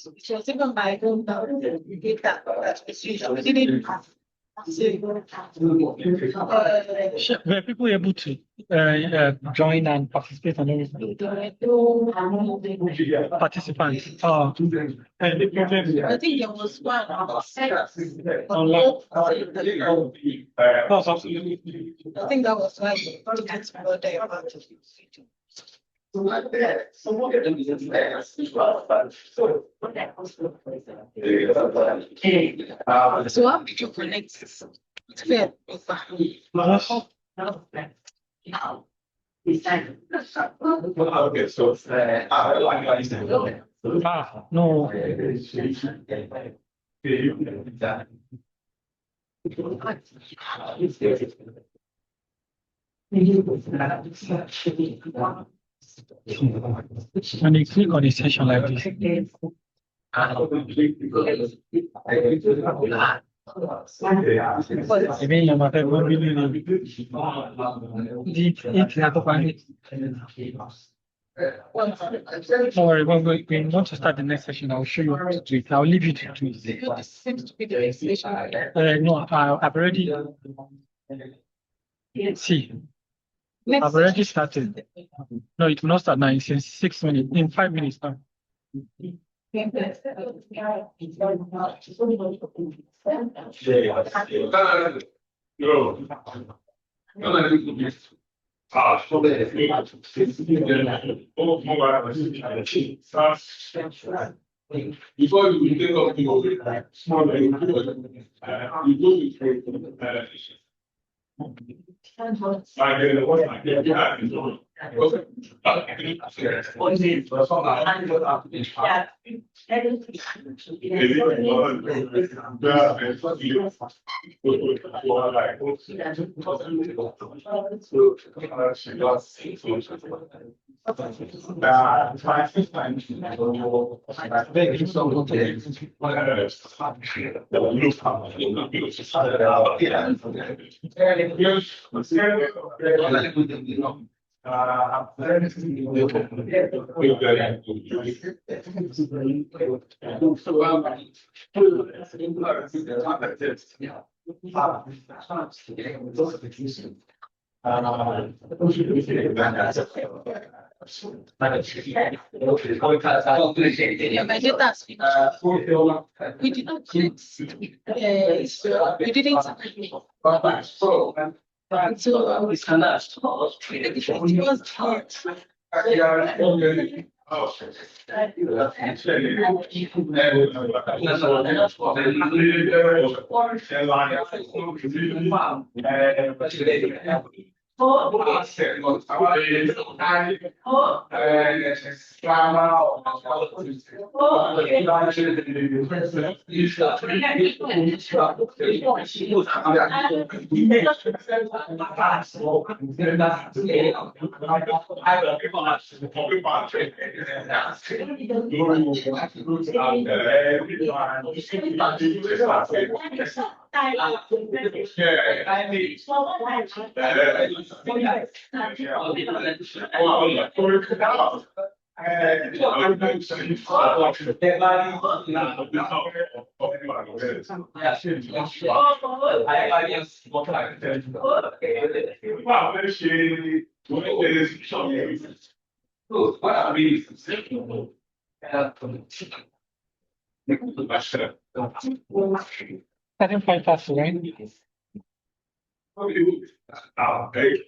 It was even my hometown. We did that. We didn't Were people able to join and participate and everything? Participants. Oh. I think there was one Online. I think that was why we protest about the about it. So how did you connect? It's fair. Ah, no. When you click on a session like this, I mean, you might have one million. The internet of it. Don't worry, when we want to start the next session, I'll show you how to do it. I'll leave you to do it. This seems to be the next station. No, I've already see. Next I've already started. No, it will not start now. It's in 6 minutes, in 5 minutes now. Before you think of the small Yeah, my data speed. We did not get so we didn't so it was hard. I didn't find fast, right? Okay,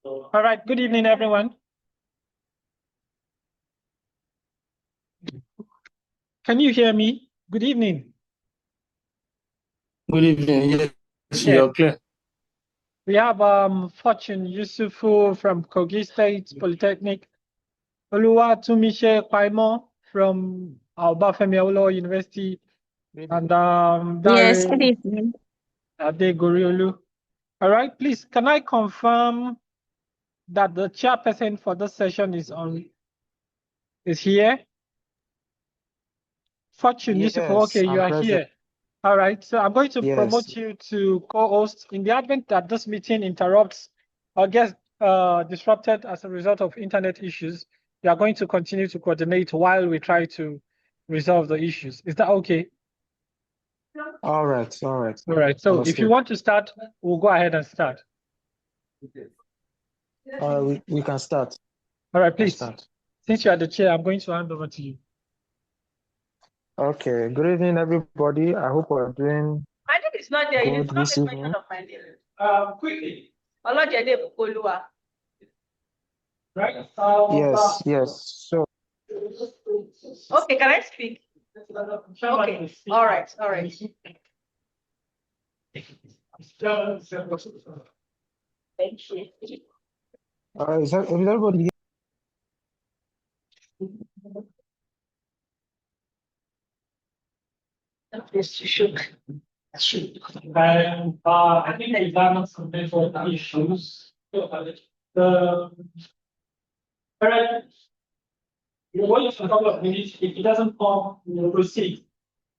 All right, good evening, everyone. Can you hear me? Good evening. Good evening. Yes, Yeah. you're clear. We have Fortune Yusufu from Kogi State Polytechnic, Oluwatumise Kwaimo from Obafemi Awolowo University, and Yes, good Dare evening. Adegoriolu. All right, please, can I confirm that the chairperson for this session is here? Fortune Yusufu, okay, you I'm are present. here. All right, so I'm going to Yes. promote you to co-host in the event that this meeting interrupts or gets disrupted as a result of internet issues. You are going to continue to coordinate while we try to resolve the issues. Is that okay? All right. All right, so if you Understood. want to start, we'll go ahead and start. We can start. All right, please. Start. Since you are the chair, I'm going to hand over to you. Okay. Good evening, everybody. I hope we're doing My name is not there. You good did not this make mention evening. of my name. Quickly. Olajide Olua. Right? Yes. So, Okay, can I speak? Okay. All right. Thank you. is everybody here? And I think we've done some different issues. All right. You're waiting for a couple of minutes. If it doesn't come, we will proceed.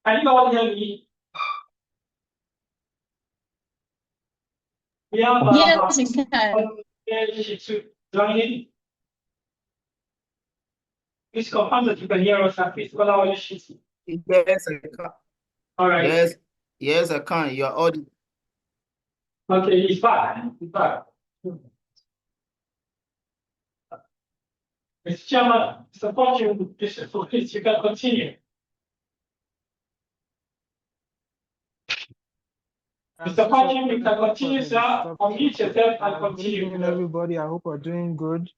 Can you all hear me? We have Yes, you can. to join in. Please confirm that you can hear us and please call our sheet. Yes, I can. All right. Yes, I can. You're audible. Okay, it's back. Mr. Chairman, Mr. Fortune, please, you can continue. Mr. Fortune, you can continue, sir. Unmute yourself and Good continue. evening, everybody. I hope we're doing good.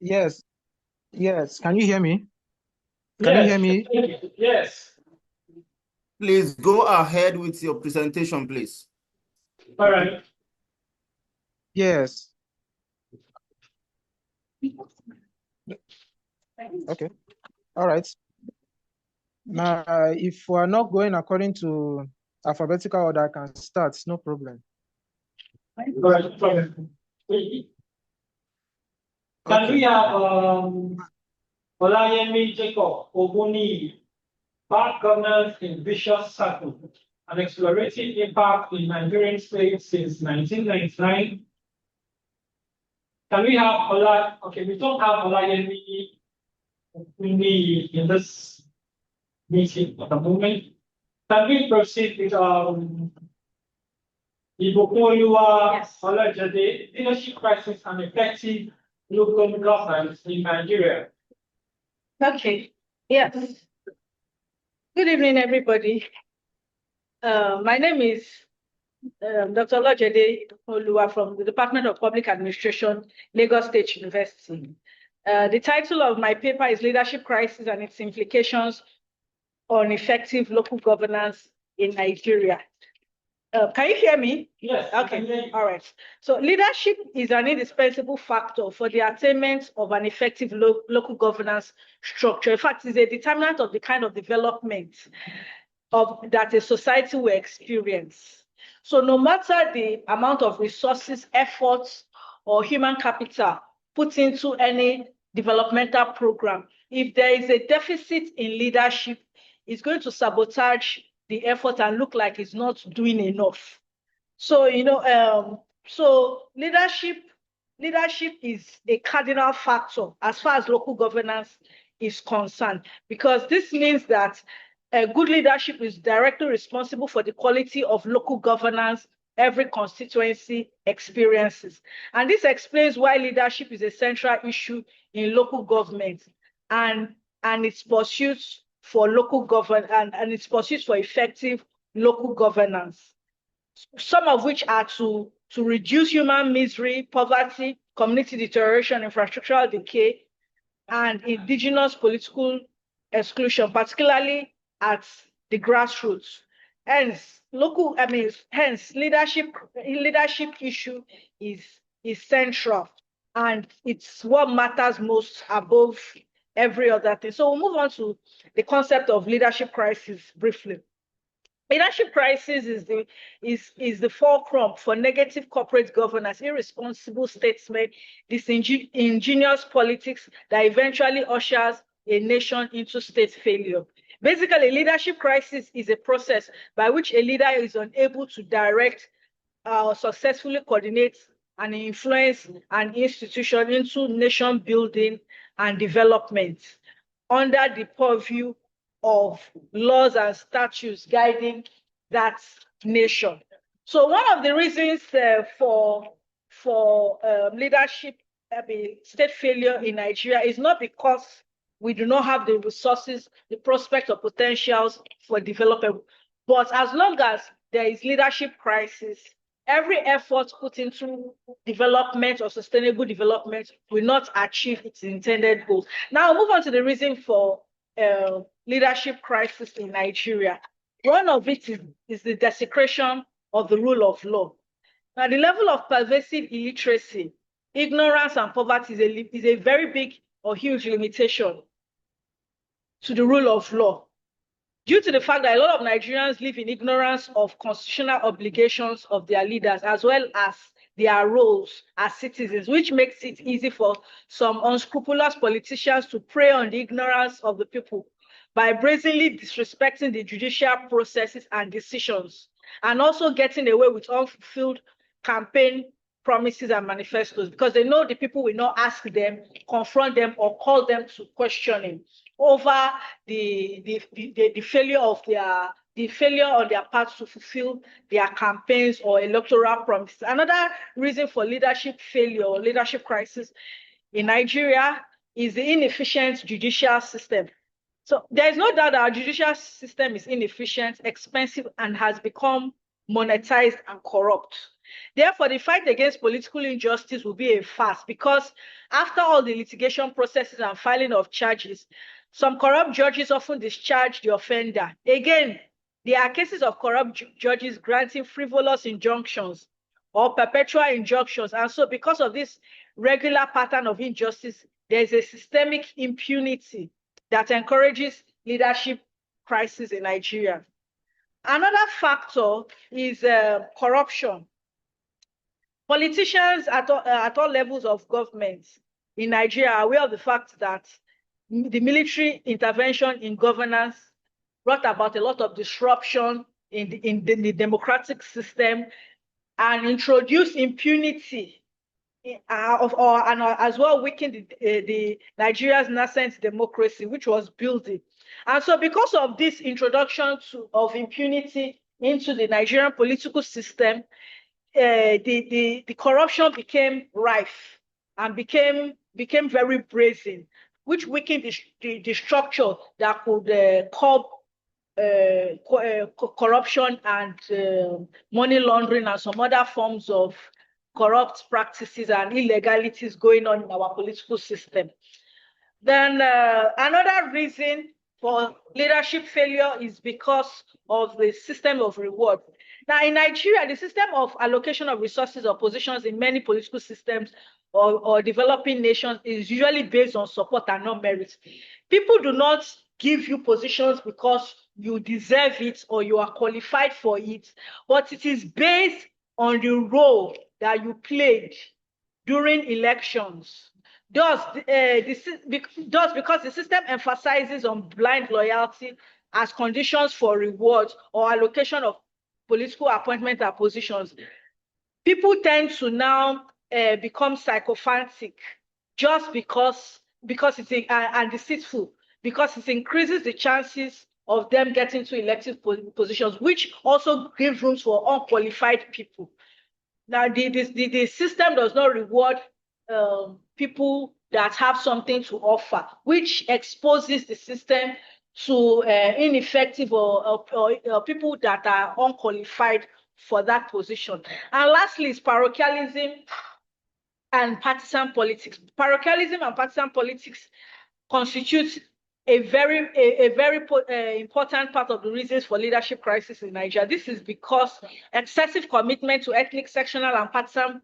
Yes. Can you hear me? Can you hear me? Yes. Please go ahead with your presentation, please. All right. Yes. Okay. All right. Now, if we're not going according to alphabetical order, I can start. No problem. All right. Can we have Olayemi Jacob Oguni, Bad Governance in Vicious Circle, an explorative impact in Nigerian states since 1999? Can we have okay, we don't have Olayemi Oguni in this meeting at the moment. Can we proceed with Ibukolua Olajide, leadership crisis and effective local governance in Nigeria? Okay. Yes. Good evening, everybody. My name is Dr. Olajide Olua from the Department of Public Administration, Lagos State University. The title of my paper is Leadership Crisis and its Implications on Effective Local Governance in Nigeria. Can you hear me? Yes. Okay. All right. So leadership is an indispensable factor for the attainment of an effective local governance structure. In fact, it's a determinant of the kind of development that a society will experience. So no matter the amount of resources, efforts, or human capital put into any developmental program, if there is a deficit in leadership, it's going to sabotage the effort and look like it's not doing enough. So, so leadership is a cardinal factor as far as local governance is concerned, because this means that good leadership is directly responsible for the quality of local governance every constituency experiences. And this explains why leadership is a central issue in local government and its pursuits for local governance and its pursuits for effective local governance. Some of which are to to reduce human misery, poverty, community deterioration, infrastructural decay, and indigenous political exclusion, particularly at the grassroots. Hence, leadership issue is central, and it's what matters most above every other thing. So we'll move on to the concept of leadership crisis briefly. Leadership crisis is the fulcrum for negative corporate governance, irresponsible statesmen, disingenuous politics that eventually ushers a nation into state failure. Basically, leadership crisis is a process by which a leader is unable to direct or successfully coordinate and influence an institution into nation building and development under the purview of laws and statutes guiding that nation. So one of the reasons for leadership state failure in Nigeria is not because we do not have the resources, the prospect or potentials for development, but as long as there is leadership crisis, every effort put into development or sustainable development will not achieve its intended goals. Now, I'll move on to the reason for leadership crisis in Nigeria. One of it is the desecration of the rule of law. Now, the level of pervasive illiteracy, ignorance, and poverty is a very big or huge limitation to the rule of law, due to the fact that a lot of Nigerians live in ignorance of constitutional obligations of their leaders, as well as their roles as citizens, which makes it easy for some unscrupulous politicians to prey on the ignorance of the people by brazenly disrespecting the judicial processes and decisions, and also getting away with unfulfilled campaign promises and manifestos, because they know the people will not ask them, confront them, or call them to questioning over the failure of the failure on their part to fulfill their campaigns or electoral promises. Another reason for leadership failure or leadership crisis in Nigeria is the inefficient judicial system. So there is no doubt that our judicial system is inefficient, expensive, and has become monetized and corrupt. Therefore, the fight against political injustice will be a farce, because after all the litigation processes and filing of charges, some corrupt judges often discharge the offender. Again, there are cases of corrupt judges granting frivolous injunctions or perpetual injunctions. And so because of this regular pattern of injustice, there's a systemic impunity that encourages leadership crisis in Nigeria. Another factor is corruption. Politicians at all levels of government in Nigeria are aware of the fact that the military intervention in governance brought about a lot of disruption in the democratic system and introduced impunity and as well weakened the Nigeria's nascent democracy, which was building. And so because of this introduction of impunity into the Nigerian political system, the corruption became rife and became very brazen, which weakened the structure that could curb corruption and money laundering and some other forms of corrupt practices and illegalities going on in our political system. Then another reason for leadership failure is because of the system of reward. Now, in Nigeria, the system of allocation of resources or positions in many political systems or developing nations is usually based on support and not merit. People do not give you positions because you deserve it or you are qualified for it, but it is based on the role that you played during elections. Thus, because the system emphasizes on blind loyalty as conditions for rewards or allocation of political appointment and positions, people tend to now become sycophantic just because it's and deceitful, because it increases the chances of them getting to elective positions, which also gives room for unqualified people. Now, the system does not reward people that have something to offer, which exposes the system to ineffective or people that are unqualified for that position. And lastly is parochialism and partisan politics. Parochialism and partisan politics constitute a very important part of the reasons for leadership crisis in Nigeria. This is because excessive commitment to ethnic, sectional, and partisan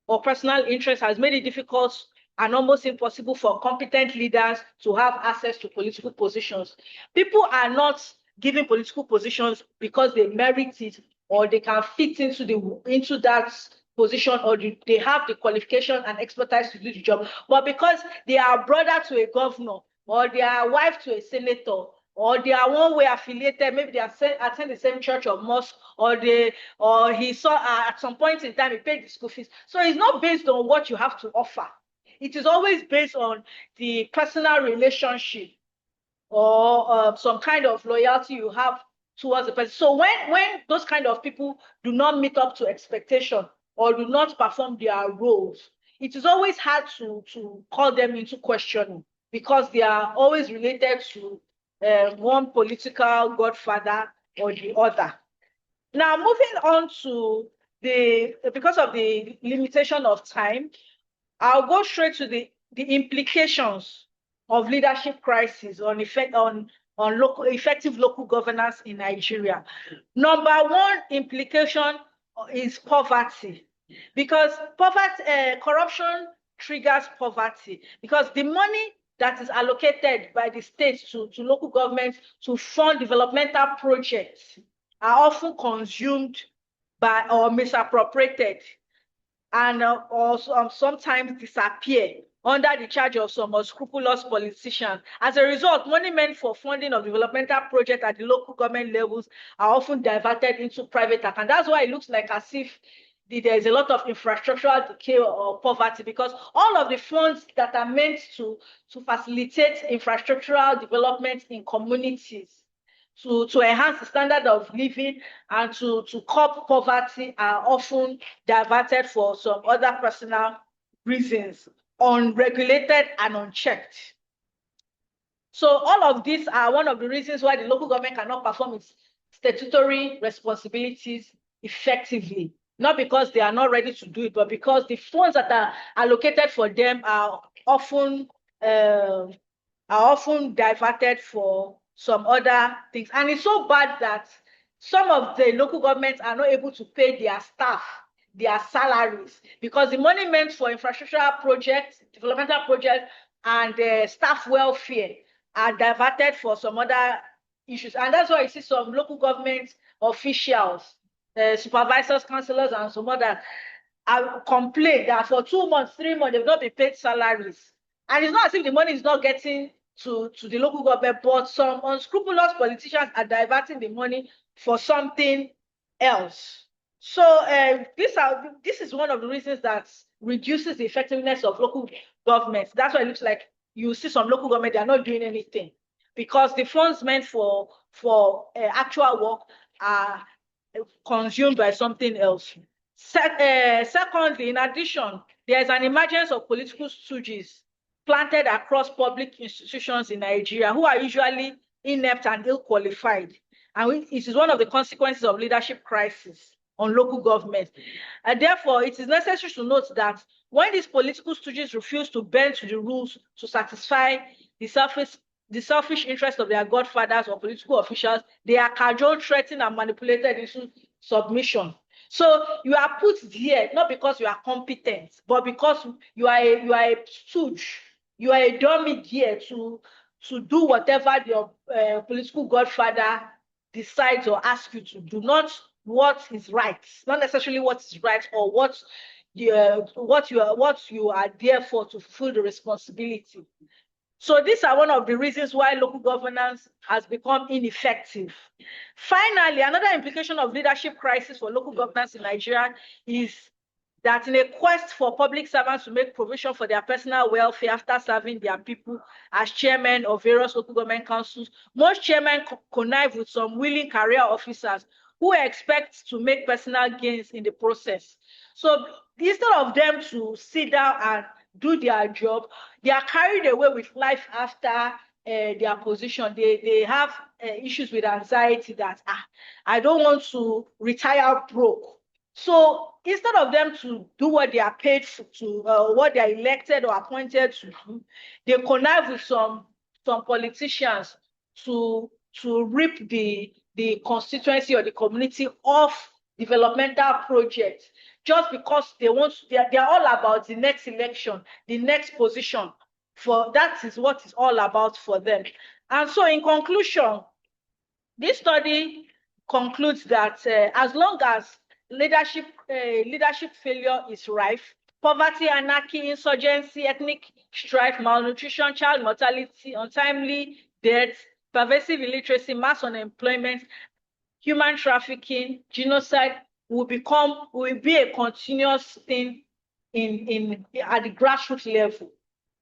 or personal interest has made it difficult and almost impossible for competent leaders to have access to political positions. People are not given political positions because they merit it or they can fit into that position or they have the qualification and expertise to do the job, but because they are brother to a governor or they are wife to a senator or they are one way affiliated, maybe they attend the same church or mosque, or he saw at some point in time he paid the school fees. So it's not based on what you have to offer. It is always based on the personal relationship or some kind of loyalty you have towards the person. So when those kind of people do not meet up to expectation or do not perform their roles, it is always hard to call them into questioning because they are always related to one political godfather or the other. Now, moving on to because of the limitation of time, I'll go straight to the implications of leadership crisis on effective local governance in Nigeria. Number one implication is poverty, because corruption triggers poverty, because the money that is allocated by the state to local governments to fund developmental projects are often consumed by or misappropriated and also sometimes disappear under the charge of some unscrupulous politicians. As a result, money meant for funding of developmental projects at the local government levels are often diverted into private accounts. That's why it looks like as if there's a lot of infrastructural decay or poverty, because all of the funds that are meant to facilitate infrastructural development in communities, to enhance the standard of living and to curb poverty are often diverted for some other personal reasons, unregulated and unchecked. So all of these are one of the reasons why the local government cannot perform its statutory responsibilities effectively. Not because they are not ready to do it, but because the funds that are allocated for them are often diverted for some other things. And it's so bad that some of the local governments are not able to pay their staff their salaries because the money meant for infrastructural projects, developmental projects, and staff welfare are diverted for some other issues. And that's why you see some local government officials, supervisors, councillors, and some others complain that for 2 months, 3 months, they've not been paid salaries. And it's not as if the money is not getting to the local government, but some unscrupulous politicians are diverting the money for something else. So this is one of the reasons that reduces the effectiveness of local governments. That's why it looks like you see some local government, they are not doing anything because the funds meant for actual work are consumed by something else. Secondly, in addition, there is an emergence of political stooges planted across public institutions in Nigeria who are usually inept and ill-qualified. And it is one of the consequences of leadership crisis on local government. And therefore, it is necessary to note that when these political stooges refuse to bend to the rules to satisfy the selfish interests of their godfathers or political officials, they are cajoled, threatened, and manipulated into submission. So you are put here not because you are competent, but because you are a stooge, you are a dummy here to do whatever your political godfather decides or asks you to do, not what is right, not necessarily what is right or what you are there for to fulfill the responsibility. So these are one of the reasons why local governance has become ineffective. Finally, another implication of leadership crisis for local governance in Nigeria is that in a quest for public servants to make provision for their personal welfare after serving their people as chairmen of various local government councils, most chairmen connive with some willing career officers who expect to make personal gains in the process. So instead of them to sit down and do their job, they are carried away with life after their position. They have issues with anxiety that I don't want to retire broke. So instead of them to do what they are paid for, what they are elected or appointed to do, they connive with some politicians to reap the constituency or the community of developmental projects, just because they want to, they're all about the next election, the next position. For that is what it's all about for them. And so in conclusion, this study concludes that as long as leadership failure is rife, poverty, anarchy, insurgency, ethnic strife, malnutrition, child mortality, untimely deaths, pervasive illiteracy, mass unemployment, human trafficking, genocide will be a continuous thing at the grassroots level.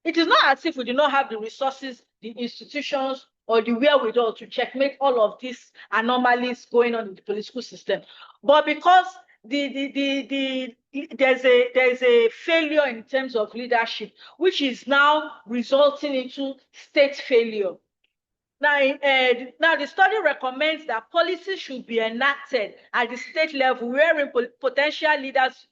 It is not as if we do not have the resources, the institutions, or the wherewithal to checkmate all of these anomalies going on in the political system. But because there's a failure in terms of leadership, which is now resulting into state failure. Now, the study recommends that policies should be enacted at the state level, wherein potential leaders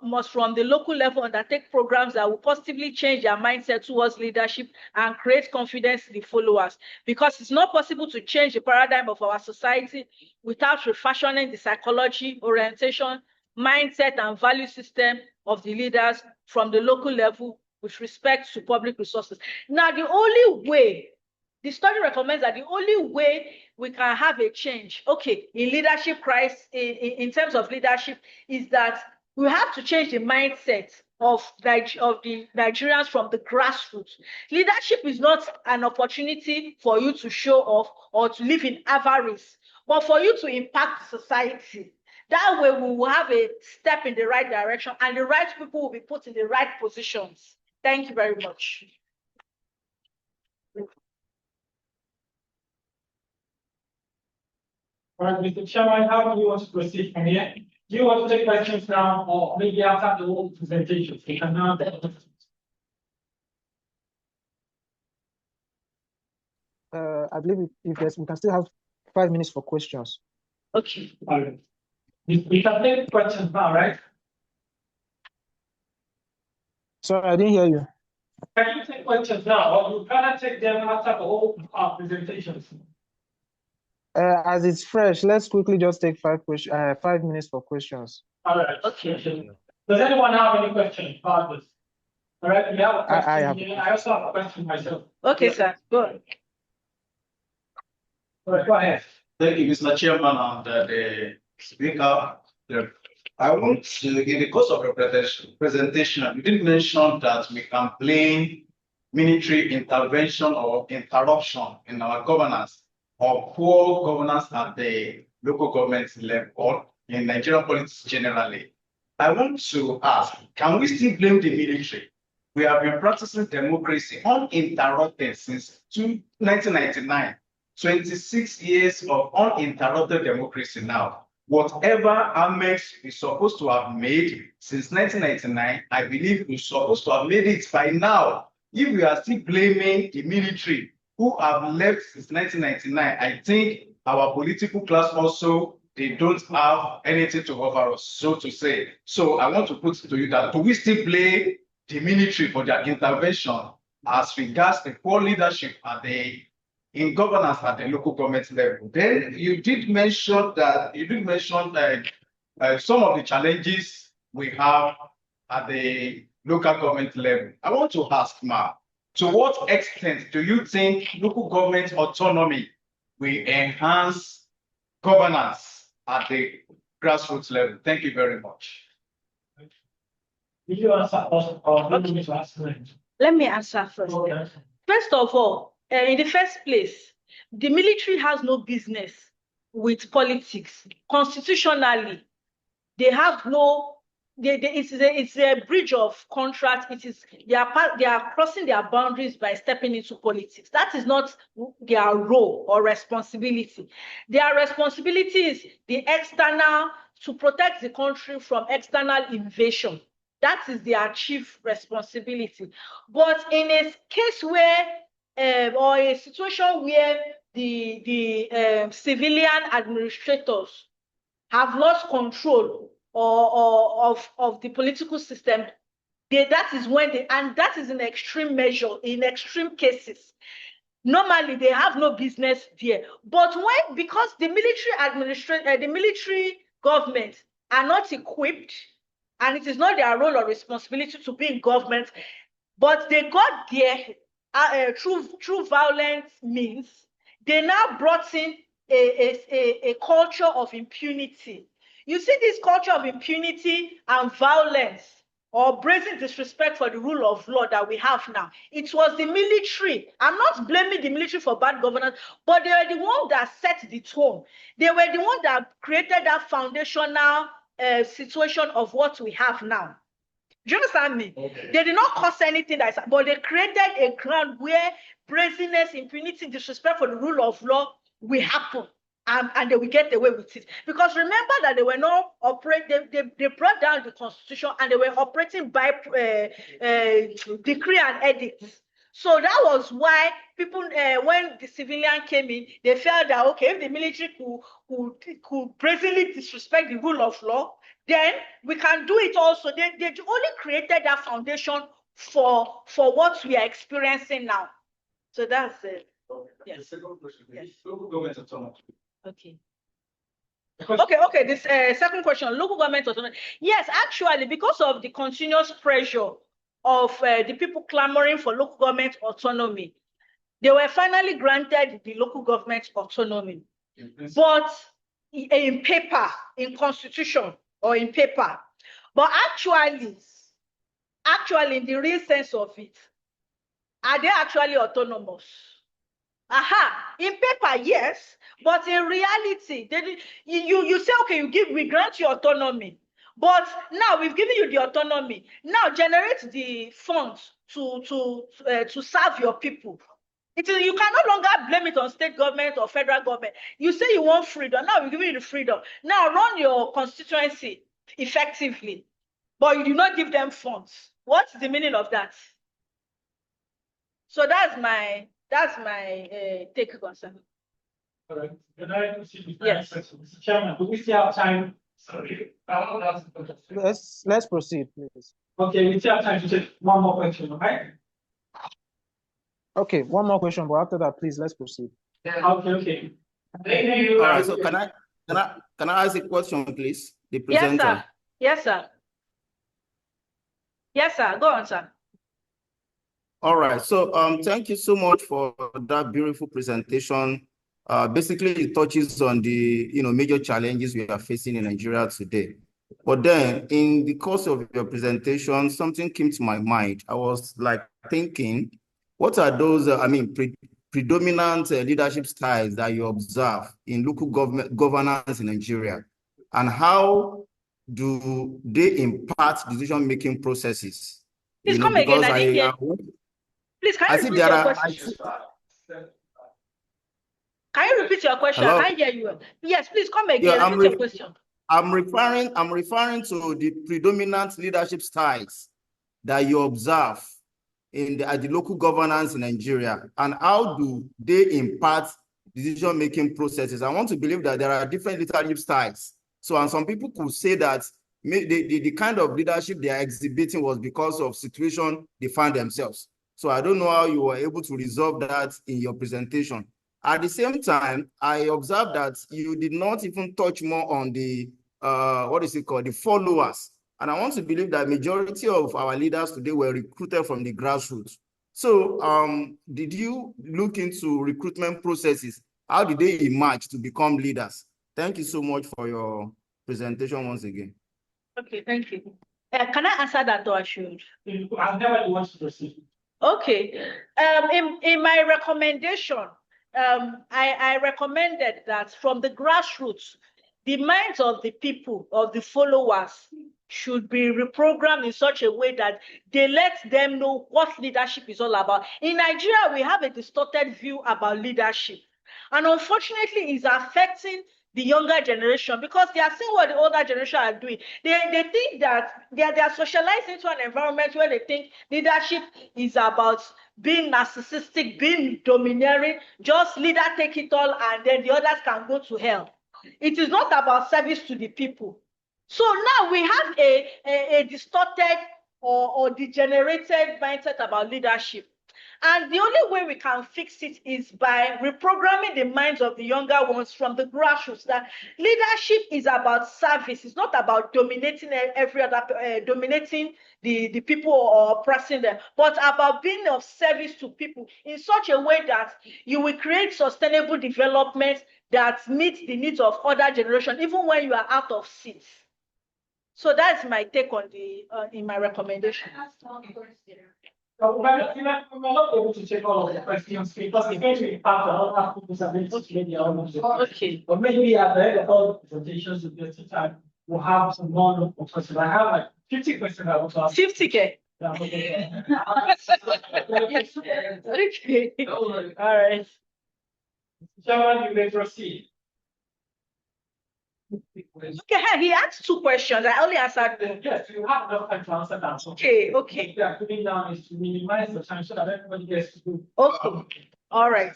must from the local level undertake programs that will positively change their mindset towards leadership and create confidence in the followers. Because it's not possible to change the paradigm of our society without refashioning the psychology, orientation, mindset, and value system of the leaders from the local level with respect to public resources. Now, the only way, the study recommends that the only way we can have a change, in leadership crisis, in terms of leadership, is that we have to change the mindset of the Nigerians from the grassroots. Leadership is not an opportunity for you to show off or to live in avarice, but for you to impact society. That way we will have a step in the right direction and the right people will be put in the right positions. Thank you very much. All right, Mr. Chairman, how do you want to proceed from here? Do you want to take questions now, or maybe after the whole presentation? We can now. I believe if there's, we can still have 5 minutes for questions. Okay. All right. We can take questions now, right? Sorry, I didn't hear you. Can you take questions now, or you cannot take them after the whole presentation? As it's fresh, let's quickly just take 5 minutes for questions. All right. Okay. Does anyone have any questions about this? All right. We have a question. I have. I also have a question myself. Okay, sir. Go ahead. All right, go ahead. Thank you, Mr. Chairman, and the speaker. I want to, in the course of your presentation, you did mention that we can blame military intervention or interruption in our governance or poor governance at the local government level or in Nigerian politics generally. I want to ask, can we still blame the military? We have been practicing democracy uninterrupted since 1999. 26 years of uninterrupted democracy now. Whatever amendments we're supposed to have made since 1999, I believe we're supposed to have made it by now. If we are still blaming the military who have left since 1999, I think our political class also, they don't have anything to offer us, so to say. So I want to put to you that, do we still blame the military for their intervention as regards the poor leadership at the in governance at the local government level? Then you did mention that some of the challenges we have at the local government level. I want to ask, Ma, to what extent do you think local government autonomy will enhance governance at the grassroots level? Thank you very much. Did you answer first, or let me answer? Let me answer first. Okay. First of all, in the first place, the military has no business with politics. Constitutionally, they have no. It's a breach of contract. They are crossing their boundaries by stepping into politics. That is not their role or responsibility. Their responsibility is the external, to protect the country from external invasion. That is their chief responsibility. But in a case where or a situation where the civilian administrators have lost control of the political system, that is when and that is in extreme measure, in extreme cases. Normally, they have no business there. But when, because the the military government are not equipped, and it is not their role or responsibility to be in government, but they got there through violent means, they now brought in a culture of impunity. You see this culture of impunity and violence or brazen disrespect for the rule of law that we have now. It was the military. I'm not blaming the military for bad governance, but they were the ones that set the tone. They were the ones that created that foundational situation of what we have now. Do you understand me? Okay. They did not cause anything but they created a ground where brazenness, impunity, disrespect for the rule of law will happen. And they will get away with it. Because remember that they were not operating, they brought down the constitution and they were operating by decree and edicts. So that was why people, when the civilian came in, they felt that, okay, if the military could brazenly disrespect the rule of law, then we can do it also. They only created that foundation for what we are experiencing now. So that's it. Yes. The second question, Yes. local government autonomy. Okay. Okay. This second question, local government autonomy. Yes, actually, because of the continuous pressure of the people clamoring for local government autonomy, they were finally granted the local government autonomy. But in paper, in constitution, or in paper. But actually, in the real sense of it, are they actually autonomous? In paper, yes, but in reality, you say, okay, we grant you autonomy, but now we've given you the autonomy. Now generate the funds to serve your people. You can no longer blame it on state government or federal government. You say you want freedom. Now we're giving you the freedom. Now run your constituency effectively, but you do not give them funds. What's the meaning of that? So that's my take concern. All right. Can I proceed with my Yes. question? Mr. Chairman, do we still have time? Sorry. Let's proceed, please. Okay, we still have time to take one more question, okay? Okay, one more question, but after that, please, let's proceed. Okay. All right, so can I ask a question, please? The presenter. Yes, sir. Yes, sir. Go on, sir. All right, so thank you so much for that beautiful presentation. Basically, it touches on the major challenges we are facing in Nigeria today. But then, in the course of your presentation, something came to my mind. I was like thinking, what are those? Predominant leadership styles that you observe in local governance in Nigeria, and how do they impact decision-making processes? Please come again. I didn't hear. Please, can you repeat your question? Can you repeat your question? Hello? I can't hear you. Yes, please come again. Repeat your question. I'm referring to the predominant leadership styles that you observe at the local governance in Nigeria, and how do they impact decision-making processes? I want to believe that there are different leadership styles. So, and some people could say that the kind of leadership they are exhibiting was because of situation they find themselves. So I don't know how you were able to resolve that in your presentation. At the same time, I observed that you did not even touch more on the, the followers. And I want to believe that majority of our leaders today were recruited from the grassroots. So did you look into recruitment processes? How did they emerge to become leaders? Thank you so much for your presentation once again. Okay, thank you. Can I answer that, or I should? I've never wanted to proceed. Okay. In my recommendation, I recommended that from the grassroots, the minds of the people, of the followers, should be reprogrammed in such a way that they let them know what leadership is all about. In Nigeria, we have a distorted view about leadership. And unfortunately, it's affecting the younger generation, because they are seeing what the older generation are doing. They think that they are socialized into an environment where they think leadership is about being narcissistic, being domineering, just leader take it all and then the others can go to hell. It is not about service to the people. So now we have a distorted or degenerated mindset about leadership. And the only way we can fix it is by reprogramming the minds of the younger ones from the grassroots, that leadership is about service. It's not about dominating every other, dominating the people or oppressing them, but about being of service to people in such a way that you will create sustainable development that meets the needs of other generations, even when you are out of seats. So that's my take on in my recommendation. So we're not able to take all of the questions because it's going to impact the other people's ability to make their own objectives. Okay. But maybe at the end of all the presentations of this time, we'll have some more questions. I have like 50 questions I want to ask. 50K. Yeah, okay. Okay. All right. Chairman, you may proceed. Okay, he asked 2 questions. I only answered one. Yes, you have enough time to answer that. Okay. What we are putting down is to minimize the time so that everybody gets to do. Okay. All right.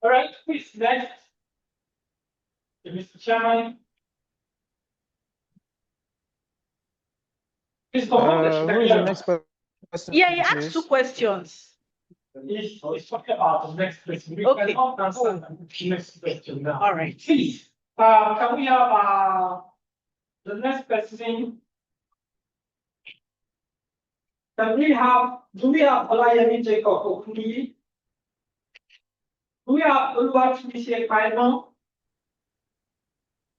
All right, please, next. Mr. Chairman. Please Who is the next person? Yeah, he asked 2 questions. He's talking about the next question. We Okay. cannot answer the next question now. All right. Please, can we have the next person? Do we have Olayemi Jacob Okuli? Do we have Oluwatomisin Paimon?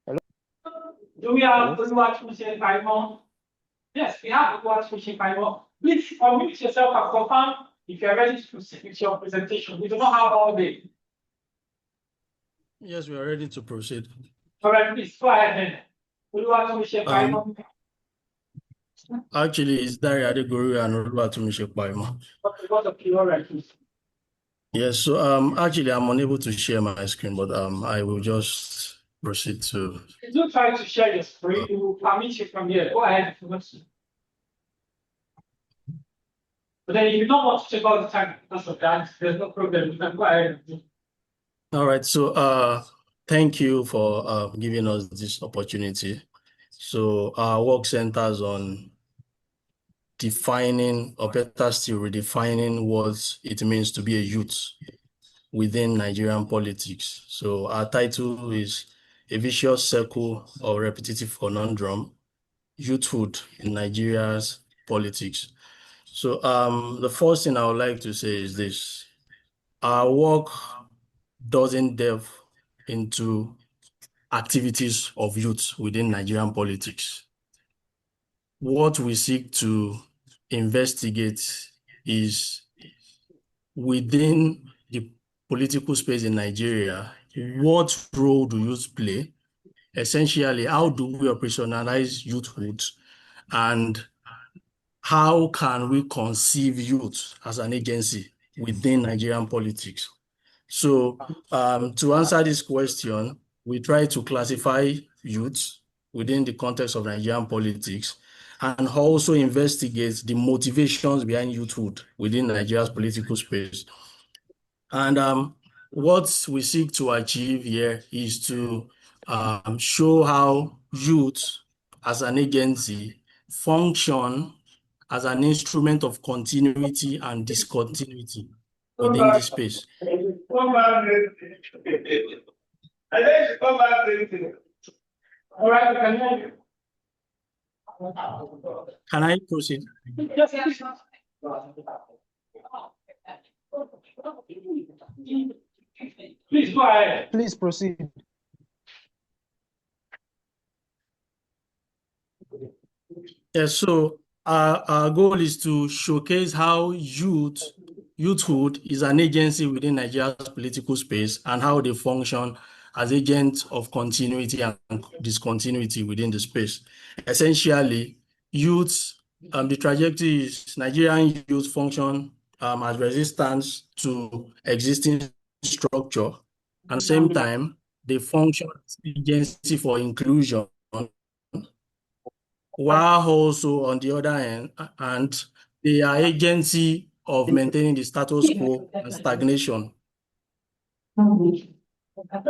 Hello? Do we have Oluwatomisin Paimon? Yes, we have Oluwatomisin Paimon. Please unmute yourself and confirm if you are ready to proceed with your presentation. We do not have all day. Yes, we are ready to proceed. All right, please go ahead then. Oluwatomisin Paimon. Actually, it's Dari Adegori and Oluwatomisin Paimon. What of you? All right, please. Yes, so actually I'm unable to share my screen, but I will just proceed to. Do try to share your screen. We will permit you from here. Go ahead if you want to. But then if you don't want to take all the time because of that, there's no problem. You can go ahead. All right, so thank you for giving us this opportunity. So our work centers on defining, or better still, redefining what it means to be a youth within Nigerian politics. So our title is A Vicious Circle of Repetitive Conundrum, Youthhood in Nigeria's Politics. So the first thing I would like to say is this. Our work doesn't delve into activities of youth within Nigerian politics. What we seek to investigate is within the political space in Nigeria, what role do youth play? Essentially, how do we operationalize youthhood, and how can we conceive youth as an agency within Nigerian politics? So to answer this question, we try to classify youth within the context of Nigerian politics and also investigate the motivations behind youthhood within Nigeria's political space. And what we seek to achieve here is to show how youth as an agency function as an instrument of continuity and discontinuity within this space. All right, can you? Can I proceed? Yes. Please go ahead. Please proceed. Yes, so our goal is to showcase how youthhood is an agency within Nigeria's political space and how they function as agents of continuity and discontinuity within the space. Essentially, youth, the trajectory is Nigerian youth function as resistance to existing structure, and at the same time, they function as agency for inclusion, while also on the other hand, and they are agency of maintaining the status quo and stagnation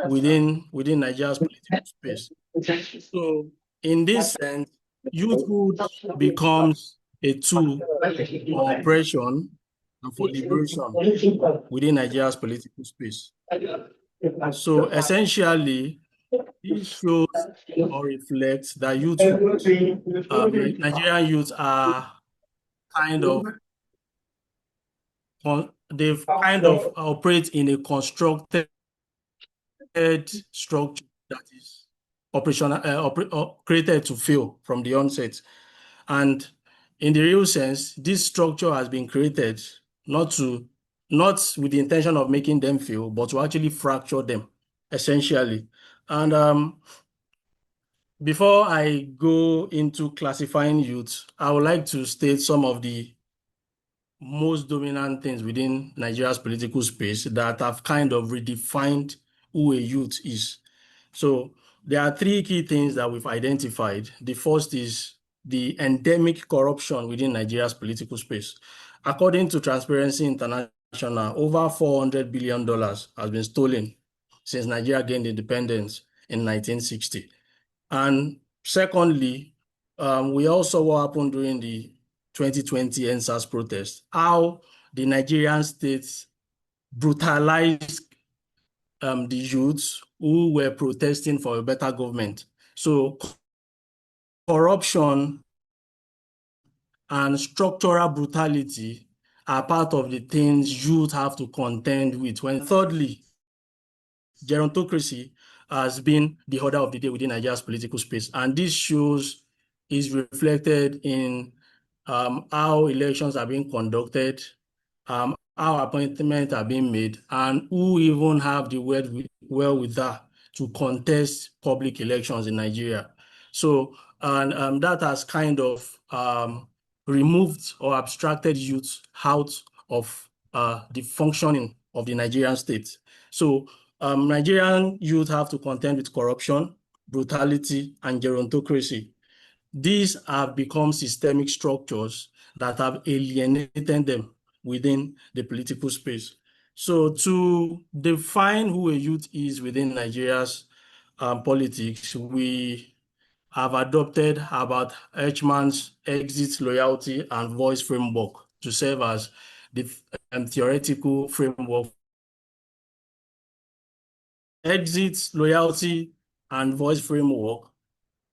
within Nigeria's political space. So in this sense, youthhood becomes a tool for oppression and for liberation within Nigeria's political space. So essentially, this shows or reflects that Nigerian youth are kind of they've kind of operate in a constructed structure that is operational created to fail from the onset. And in the real sense, this structure has been created not with the intention of making them fail, but to actually fracture them, essentially. And before I go into classifying youth, I would like to state some of the most dominant things within Nigeria's political space that have kind of redefined who a youth is. So there are three key things that we've identified. The first is the endemic corruption within Nigeria's political space. According to Transparency International, over $400 billion has been stolen since Nigeria gained independence in 1960. And secondly, we also saw what happened during the 2020 NSAS protest, how the Nigerian state brutalized the youths who were protesting for a better government. So corruption and structural brutality are part of the things youth have to contend with. Thirdly, gerontocracy has been the order of the day within Nigeria's political space. And this is reflected in how elections are being conducted, how appointments are being made, and who even have the wherewithal to contest public elections in Nigeria. So, and that has kind of removed or abstracted youth out of the functioning of the Nigerian state. So, Nigerian youth have to contend with corruption, brutality, and gerontocracy. These have become systemic structures that have alienated them within the political space. So to define who a youth is within Nigeria's politics, we have adopted Herbert Eichmann's exit, loyalty, and voice framework to serve as the theoretical framework. Exit, loyalty, and voice framework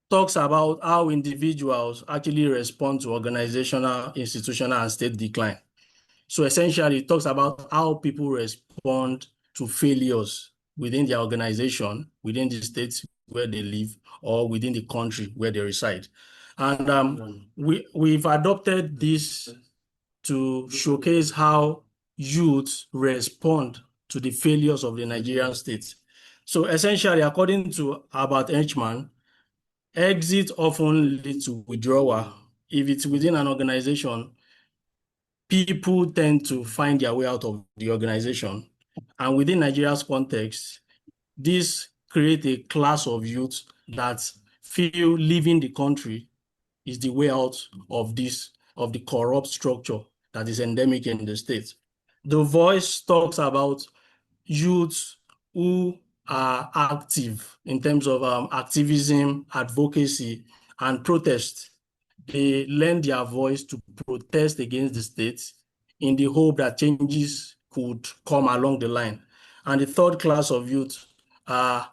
talks about how individuals actually respond to organizational, institutional, and state decline. So essentially, it talks about how people respond to failures within their organization, within the states where they live, or within the country where they reside. And we've adopted this to showcase how youth respond to the failures of the Nigerian state. So essentially, according to Herbert Eichmann, exit often leads to withdrawal. If it's within an organization, people tend to find their way out of the organization. And within Nigeria's context, this creates a class of youth that feel leaving the country is the way out of the corrupt structure that is endemic in the state. The voice talks about youths who are active in terms of activism, advocacy, and protest. They lend their voice to protest against the state in the hope that changes could come along the line. And the third class of youth are,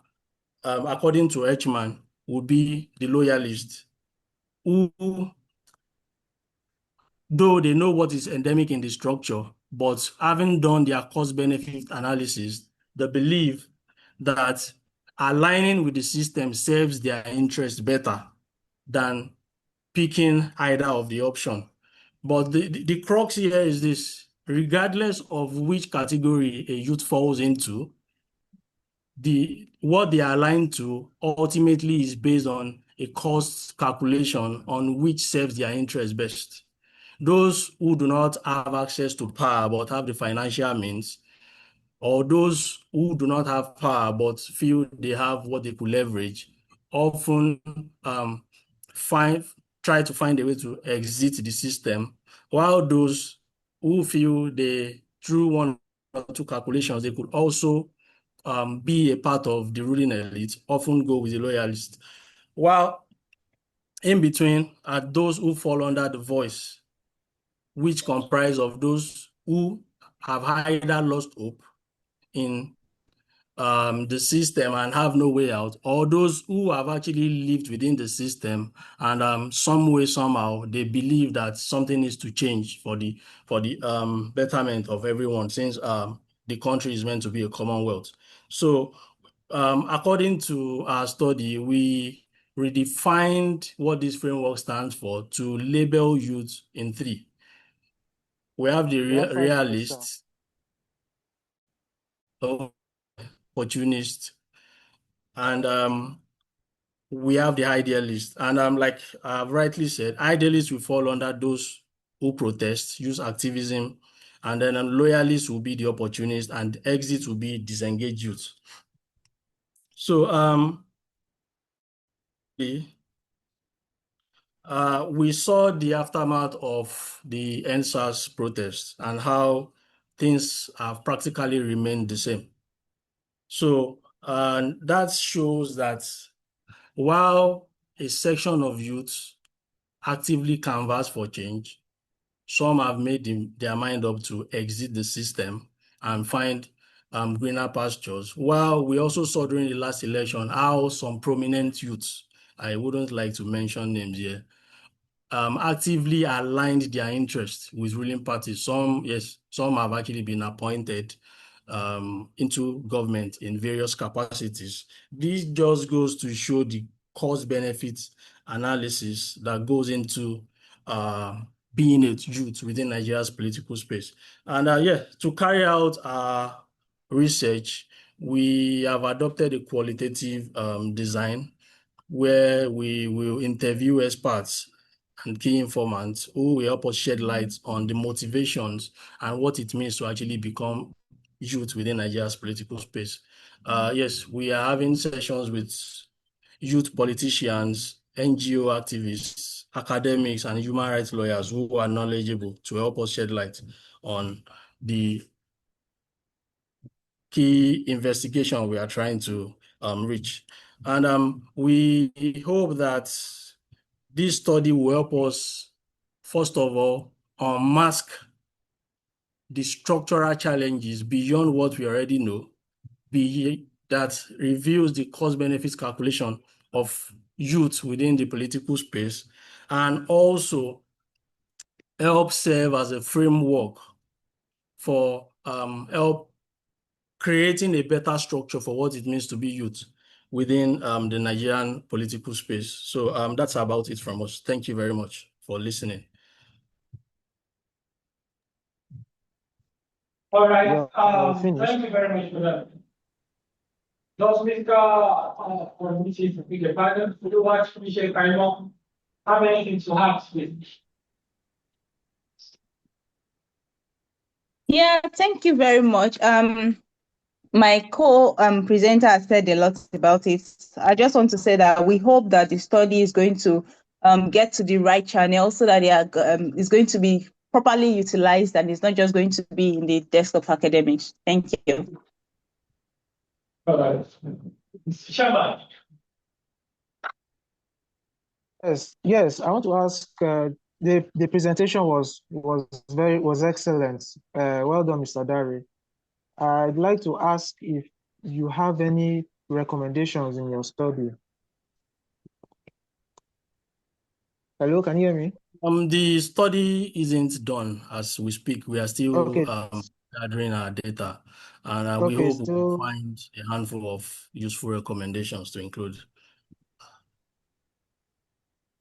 according to Eichmann, would be the loyalists, who, though they know what is endemic in the structure, but having done their cost-benefit analysis, they believe that aligning with the system serves their interest better than picking either of the option. But the crux here is this: regardless of which category a youth falls into, what they are aligned to ultimately is based on a cost calculation on which serves their interest best. Those who do not have access to power but have the financial means or those who do not have power but feel they have what they could leverage, often try to find a way to exit the system, while those who feel they, through one or two calculations, they could also be a part of the ruling elite, often go with the loyalists. While in between are those who fall under the voice, which comprise of those who have either lost hope in the system and have no way out, or those who have actually lived within the system and some way, somehow, they believe that something needs to change for the betterment of everyone, since the country is meant to be a commonwealth. So according to our study, we redefined what this framework stands for to label youth in three. We have the We have 5 minutes, sir. realists, opportunists, and we have the idealists. And like I've rightly said, idealists will fall under those who protest, use activism, and then loyalists will be the opportunists, and exits will be disengaged youth. So we saw the aftermath of the NSAS protests and how things have practically remained the same. So that shows that while a section of youth actively canvass for change, some have made their mind up to exit the system and find greener pastures. While we also saw during the last election how some prominent youths, I wouldn't like to mention names here, actively aligned their interests with ruling parties. Some have actually been appointed into government in various capacities. This just goes to show the cost-benefit analysis that goes into being a youth within Nigeria's political space. And to carry out our research, we have adopted a qualitative design where we will interview experts and key informants who will help us shed light on the motivations and what it means to actually become youth within Nigeria's political space. Yes, we are having sessions with youth politicians, NGO activists, academics, and human rights lawyers who are knowledgeable to help us shed light on the key investigation we are trying to reach. And we hope that this study will help us, first of all, unmask the structural challenges beyond what we already know, that reveals the cost-benefits calculation of youth within the political space, and also help serve as a framework for help creating a better structure for what it means to be youth within the Nigerian political space. So that's about it from us. Thank you very much for listening. All right. Yeah, Thank you very much for that. Does Mr. Committee the panel, would you like to share Kaimo have anything to add, please? Yeah, thank you very much. My co-presenter has said a lot about it. I just want to say that we hope that the study is going to get to the right channel so that it's going to be properly utilized and it's not just going to be in the desk of academics. Thank you. All right. Mr. Chairman. Yes. I want to ask. The presentation was excellent. Well done, Mr. Dari. I'd like to ask if you have any recommendations in your study. Hello, can you hear me? The study isn't done as we speak. We are still Okay. gathering our data, and we hope we'll find a handful of useful recommendations to include.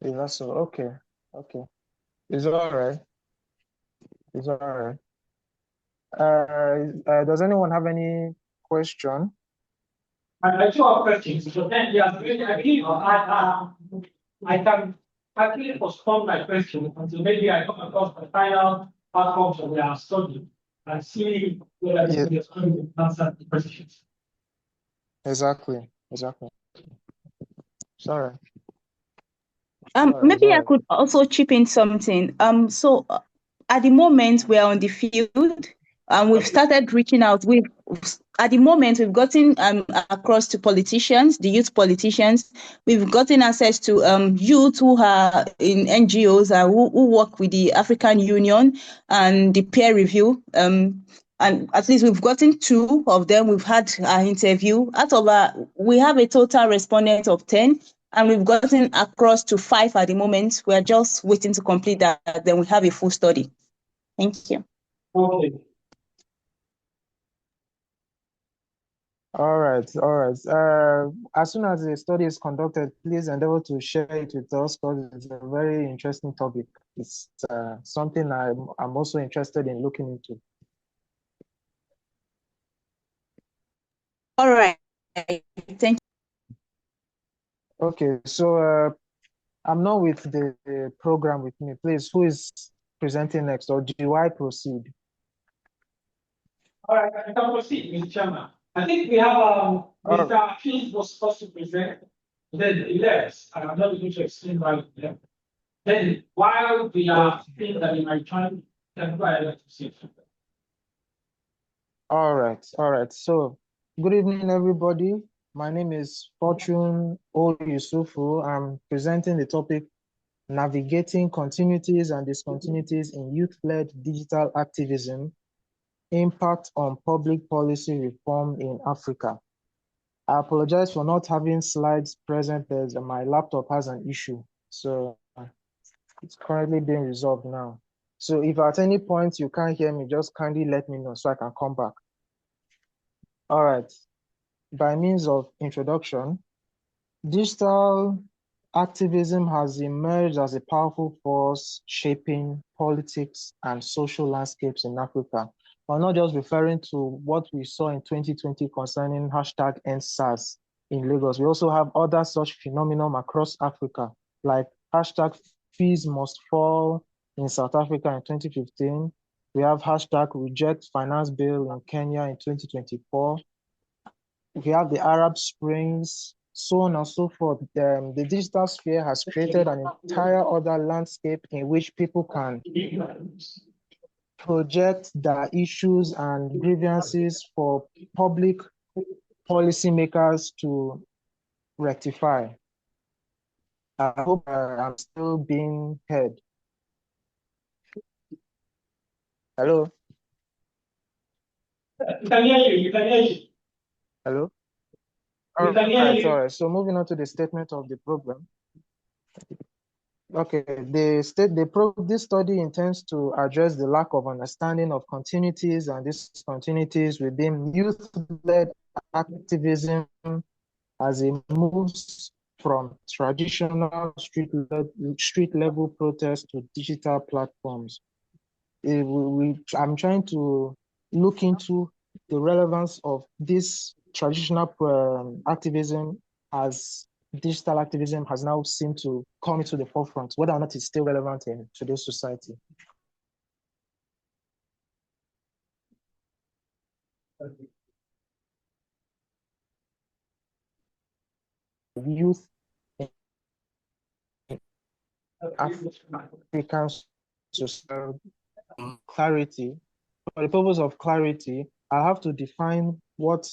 Yeah, so okay. It's all right. Does anyone have any question? I do have questions. So then, yeah, I believe I can actually postpone my question until maybe I come across the final outcomes of our study. and see whether Yeah, this can answer the questions. exactly. Sorry. Maybe I Sorry. could also chip in something. At the moment we are on the field and we've started reaching out. At the moment we've gotten across to politicians, the youth politicians. We've gotten access to youth who are in NGOs who work with the African Union and the peer review. And at least we've gotten 2 of them. We've had our interview. We have a total respondent of 10. And we've gotten across to 5 at the moment. We're just waiting to complete that. Then we have a full study. Thank you. Okay. All right. As soon as the study is conducted, please endeavor to share it with us because it's a very interesting topic. It's something I'm also interested in looking into. All right. Thank you. Okay, so I'm not with the program with me. Please, who is presenting next, or do I proceed? All right, I can proceed, Mr. Chairman. I think we have Mr. Fils was supposed to present, then he left, and I'm not going to explain why he left. Then while we are thinking that in my time, can go ahead and proceed. All right. So, good evening, everybody. My name is Fortune O. Yusufu. I'm presenting the topic Navigating Continuities and Discontinuities in Youth-Led Digital Activism, Impact on Public Policy Reform in Africa. I apologize for not having slides present as my laptop has an issue. So it's currently being resolved now. So if at any point you can't hear me, just kindly let me know so I can come back. All right. By means of introduction, digital activism has emerged as a powerful force shaping politics and social landscapes in Africa. We're not just referring to what we saw in 2020 concerning #EndSARS in Lagos. We also have other such phenomenon across Africa, like #Fees Must Fall in South Africa in 2015. We have #Reject Finance Bill in Kenya in 2024. We have the Arab Springs, so on and so forth. The digital sphere has created an entire other landscape in which people can project their issues and grievances for public policymakers to rectify. I hope I'm still being heard. Hello? You can hear you, Hello? We can hear you. All right. So moving on to the statement of the program. Okay, this study intends to address the lack of understanding of continuities and discontinuities within youth-led activism as it moves from traditional street level protest to digital platforms. I'm trying to look into the relevance of this traditional activism as digital activism has now seemed to come into the forefront, whether or not it's still relevant in today's society. Youth in African society, clarity. For the purpose of clarity, I have to define what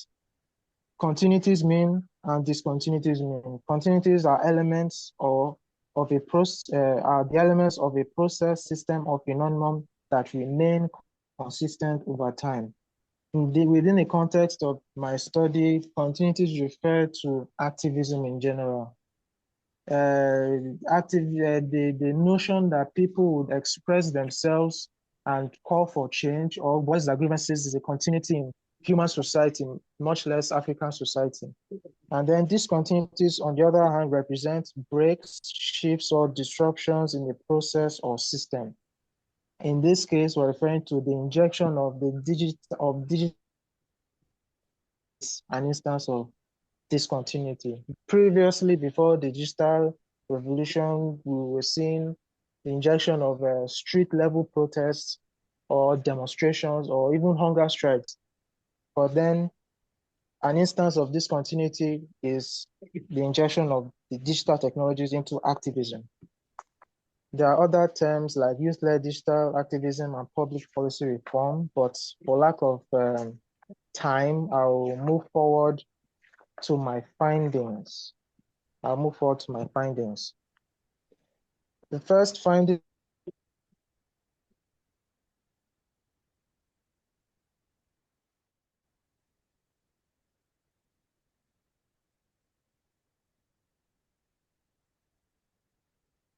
continuities mean and discontinuities mean. Continuities are elements of a process, are the elements of a process, system, or phenomenon that remain consistent over time. Within the context of my study, continuities refer to activism in general. The notion that people would express themselves and call for change or voice their grievances is a continuity in human society, much less African society. And then discontinuities, on the other hand, represent breaks, shifts, or disruptions in the process or system. In this case, we're referring to the injection of digital, an instance of discontinuity. Previously, before the digital revolution, we were seeing the injection of street level protests or demonstrations or even hunger strikes. But then an instance of discontinuity is the injection of the digital technologies into activism. There are other terms like youth-led digital activism and public policy reform, but for lack of time, I'll move forward to my findings. The first finding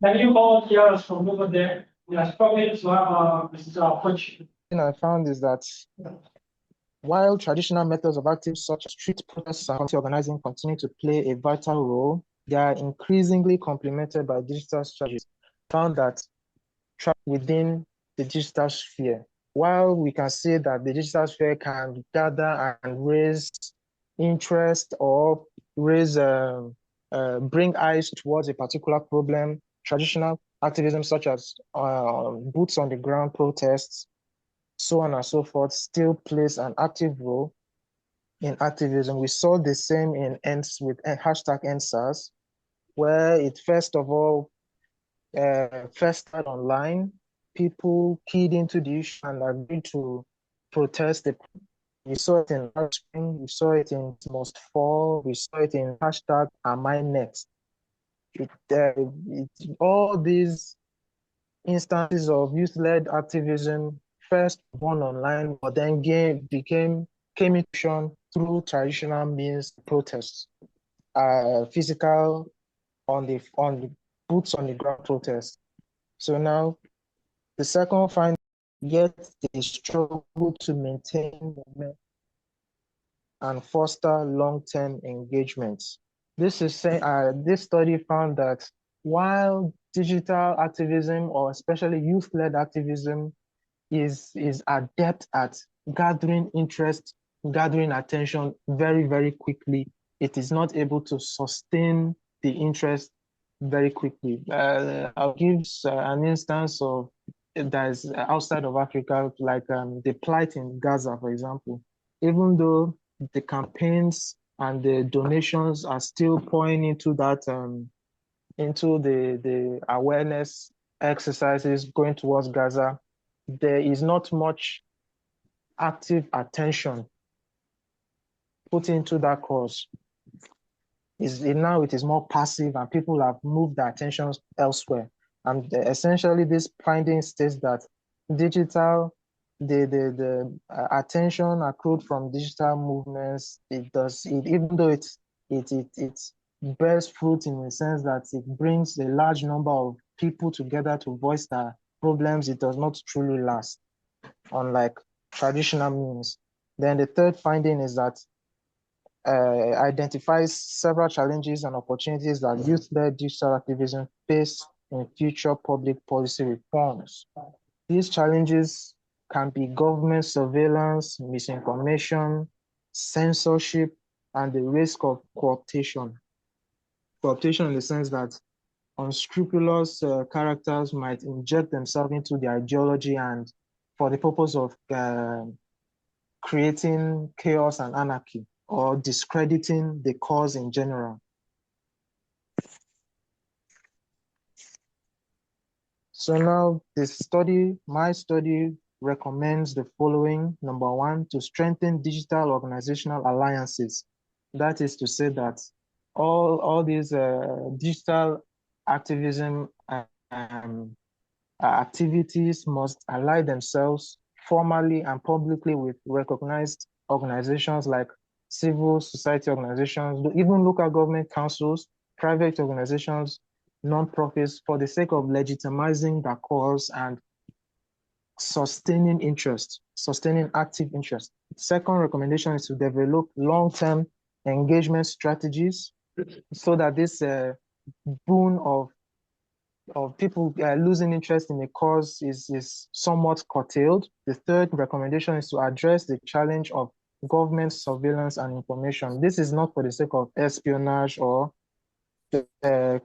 Can you all hear us from over there? We are struggling to have Mr. Coach. I found is that while traditional methods of active such as street protests and community organizing continue to play a vital role, they are increasingly complemented by digital strategies. Found that within the digital sphere, while we can say that the digital sphere can gather and raise interest or bring eyes towards a particular problem, traditional activism such as boots on the ground protests, so on and so forth, still plays an active role in activism. We saw the same with hashtag #EndSARS, where it first of all first started online. People keyed into the issue and agreed to protest. We saw it in Spring, we saw it in Must Fall, we saw it in hashtag #AmINext. All these instances of youth-led activism first born online, but then came into through traditional means protests, physical on the boots on the ground protests. So now the second finding, yet they struggle to maintain and foster long-term engagements. This study found that while digital activism, or especially youth-led activism, is adept at gathering interest, gathering attention very, very quickly, it is not able to sustain the interest very quickly. I'll give an instance of that is outside of Africa, like the plight in Gaza, for example. Even though the campaigns and the donations are still pouring into that, into the awareness exercises going towards Gaza, there is not much active attention put into that cause. Now it is more passive and people have moved their attentions elsewhere. And essentially this finding states that the attention accrued from digital movements, even though it bears fruit in the sense that it brings a large number of people together to voice their problems, it does not truly last, unlike traditional means. Then the third finding is that identifies several challenges and opportunities that youth-led digital activism face in future public policy reforms. These challenges can be government surveillance, misinformation, censorship, and the risk of co-optation. Co-optation in the sense that unscrupulous characters might inject themselves into the ideology and for the purpose of creating chaos and anarchy or discrediting the cause in general. So now my study recommends the following. Number one, to strengthen digital organizational alliances. That is to say that all these digital activism activities must ally themselves formally and publicly with recognized organizations like civil society organizations, even local government councils, private organizations, non-profits, for the sake of legitimizing the cause and sustaining active interest. Second recommendation is to develop long-term engagement strategies so that this boon of people losing interest in a cause is somewhat curtailed. The third recommendation is to address the challenge of government surveillance and information. This is not for the sake of espionage or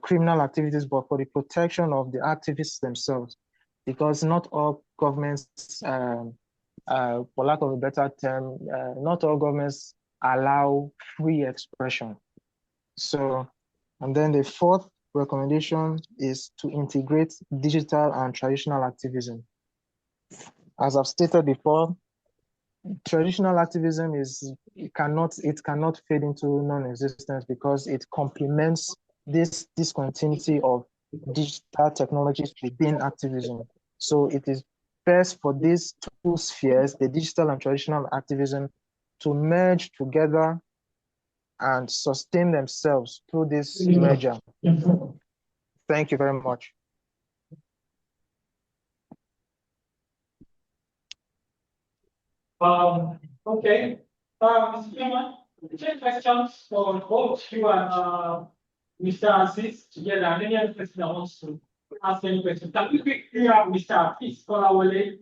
criminal activities, but for the protection of the activists themselves, because not all governments, for lack of a better term, not all governments allow free expression. So, and then the fourth recommendation is to integrate digital and traditional activism. As I've stated before, traditional activism it cannot fade into non-existence because it complements this discontinuity of digital technologies within activism. So it is best for these two spheres, the digital and traditional activism, to merge together and sustain themselves through this merger. Thank you very much. Okay. Mr. Chairman, take questions for both you and Mr. Aziz together, and any other person that wants to ask any question. Can we quickly have Mr. Peace Kolawole?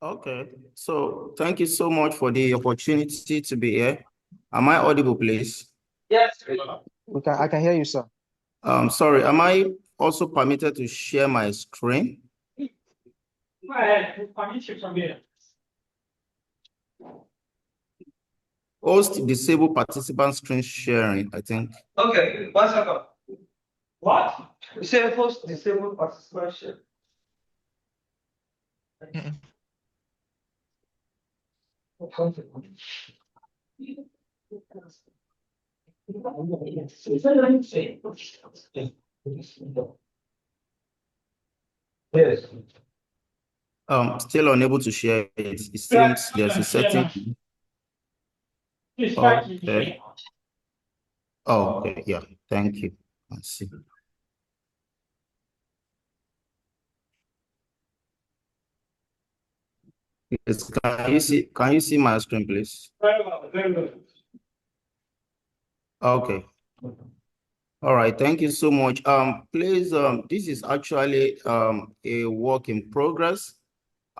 Okay, so thank you so much for the opportunity to be here. Am I audible, please? Yes. I can hear you, sir. Sorry, am I also permitted to share my screen? Go ahead, we'll permit you from here. Host disable participant screen sharing, I think. Okay, 1 second. What? You say host disable participant share. Yes. Still unable to share it. It seems there's a setting. Okay. Oh, okay, yeah. Thank you. Let's see. Yes, can you see my screen, please? Very well, very well. Okay. All right, thank you so much. Please, this is actually a work in progress.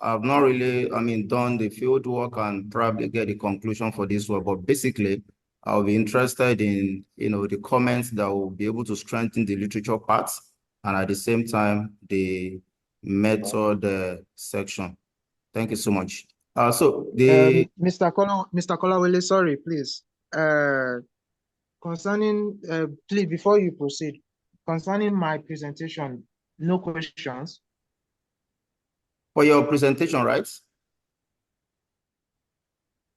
I've not really, done the field work and probably get the conclusion for this work, but basically, I'll be interested in, the comments that will be able to strengthen the literature parts and at the same time, the method section. Thank you so much. Mr. Kolawole, sorry, please. Concerning, please, before you proceed, concerning my presentation, no questions. For your presentation, right?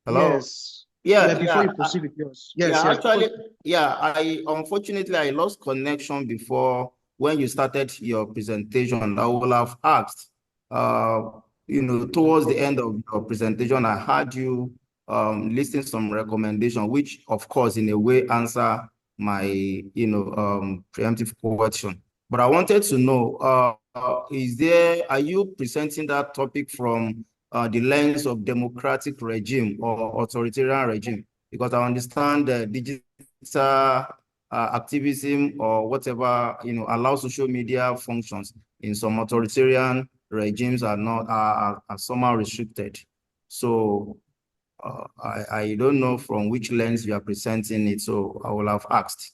Hello? Yes. Yeah, before you proceed with yours. Yes, yes. Actually, unfortunately, I lost connection before when you started your presentation. I would have asked, towards the end of your presentation, I had you listing some recommendation, which of course, in a way, answer my, preemptive question. But I wanted to know, are you presenting that topic from the lens of democratic regime or authoritarian regime? Because I understand the digital activism or whatever, allow social media functions in some authoritarian regimes are somehow restricted. So I don't know from which lens you are presenting it, so I will have asked.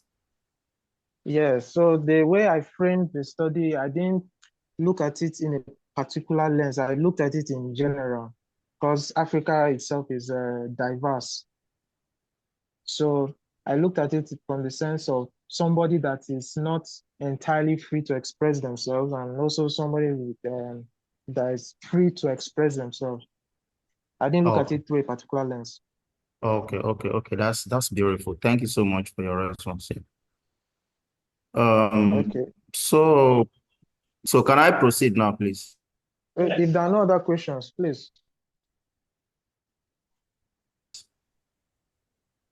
Yes, so the way I framed the study, I didn't look at it in a particular lens. I looked at it in general because Africa itself is diverse. So I looked at it from the sense of somebody that is not entirely free to express themselves and also somebody with, that is free to express themselves. I didn't look at it through a particular lens. Okay. That's beautiful. Thank you so much for your response. Okay. So can I proceed now, please? If there are no other questions, please.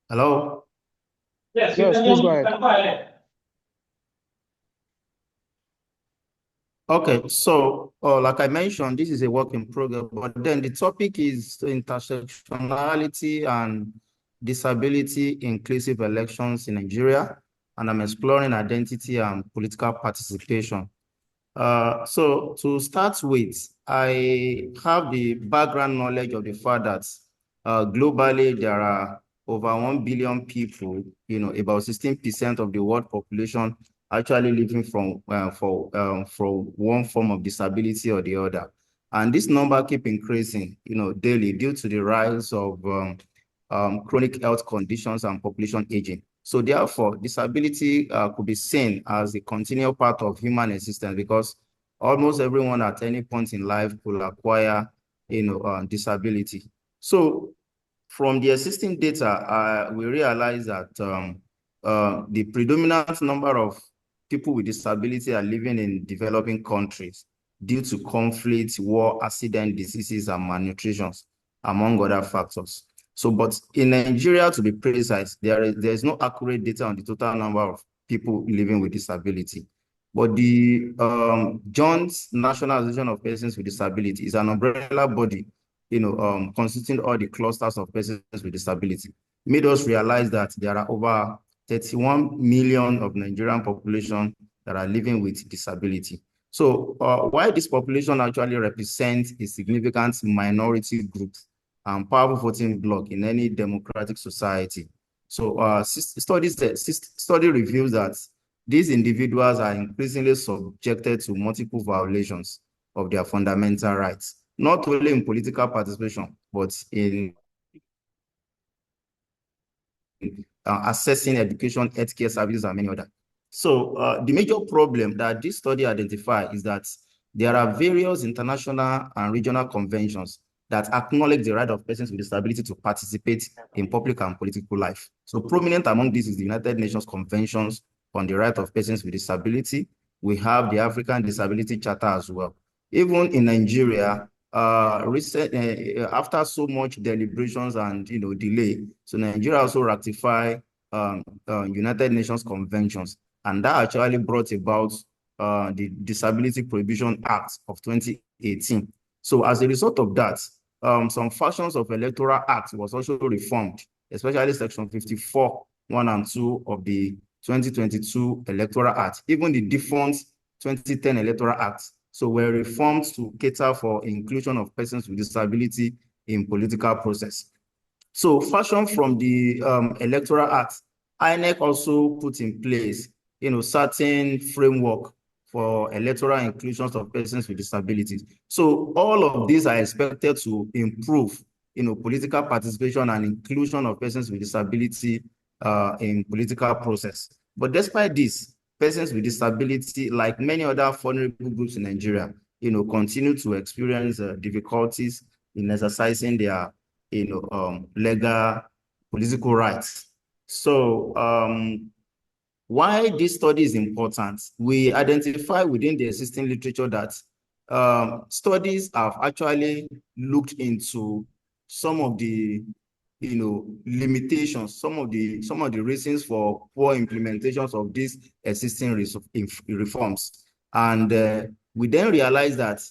Hello? Yes, please go ahead. Okay, so like I mentioned, this is a work in progress, but then the topic is intersectionality and disability inclusive elections in Nigeria, and I'm exploring identity and political participation. So to start with, I have the background knowledge of the fact that globally there are over 1 billion people, about 16% of the world population actually living from one form of disability or the other. And this number keep increasing, daily due to the rise of chronic health conditions and population aging. So therefore, disability could be seen as a continual part of human existence because almost everyone at any point in life could acquire, disability. So from the existing data, we realize that the predominant number of people with disability are living in developing countries due to conflict, war, accident, diseases, and malnutrition, among other factors. So, but in Nigeria, to be precise, there is no accurate data on the total number of people living with disability. But the Joint National Association of Persons with Disability is an umbrella body, constituting all the clusters of persons with disability, made us realize that there are over 31 million of Nigerian population that are living with disability. So while this population actually represents a significant minority group and powerful voting bloc in any democratic society, so study reveals that these individuals are increasingly subjected to multiple violations of their fundamental rights, not only in political participation, but in accessing education, healthcare services, and many others. So the major problem that this study identifies is that there are various international and regional conventions that acknowledge the right of persons with disability to participate in public and political life. So prominent among these is the United Nations Conventions on the Right of Persons with Disability. We have the African Disability Charter as well. Even in Nigeria, after so much deliberations and delay, so Nigeria also ratified United Nations conventions, and that actually brought about the Disability Prohibition Act of 2018. So as a result of that, some factions of Electoral Act was also reformed, especially Section 54, 1 and 2 of the 2022 Electoral Act, even the defunct 2010 Electoral Act. So were reformed to cater for inclusion of persons with disability in political process. So fashioned from the Electoral Act, INEC also put in place, certain framework for electoral inclusions of persons with disabilities. So all of these are expected to improve, political participation and inclusion of persons with disability in political process. But despite this, persons with disability, like many other vulnerable groups in Nigeria, continue to experience difficulties in exercising their, legal political rights. So why this study is important, we identify within the existing literature that studies have actually looked into some of the limitations, some of the reasons for poor implementations of these existing reforms. And we then realize that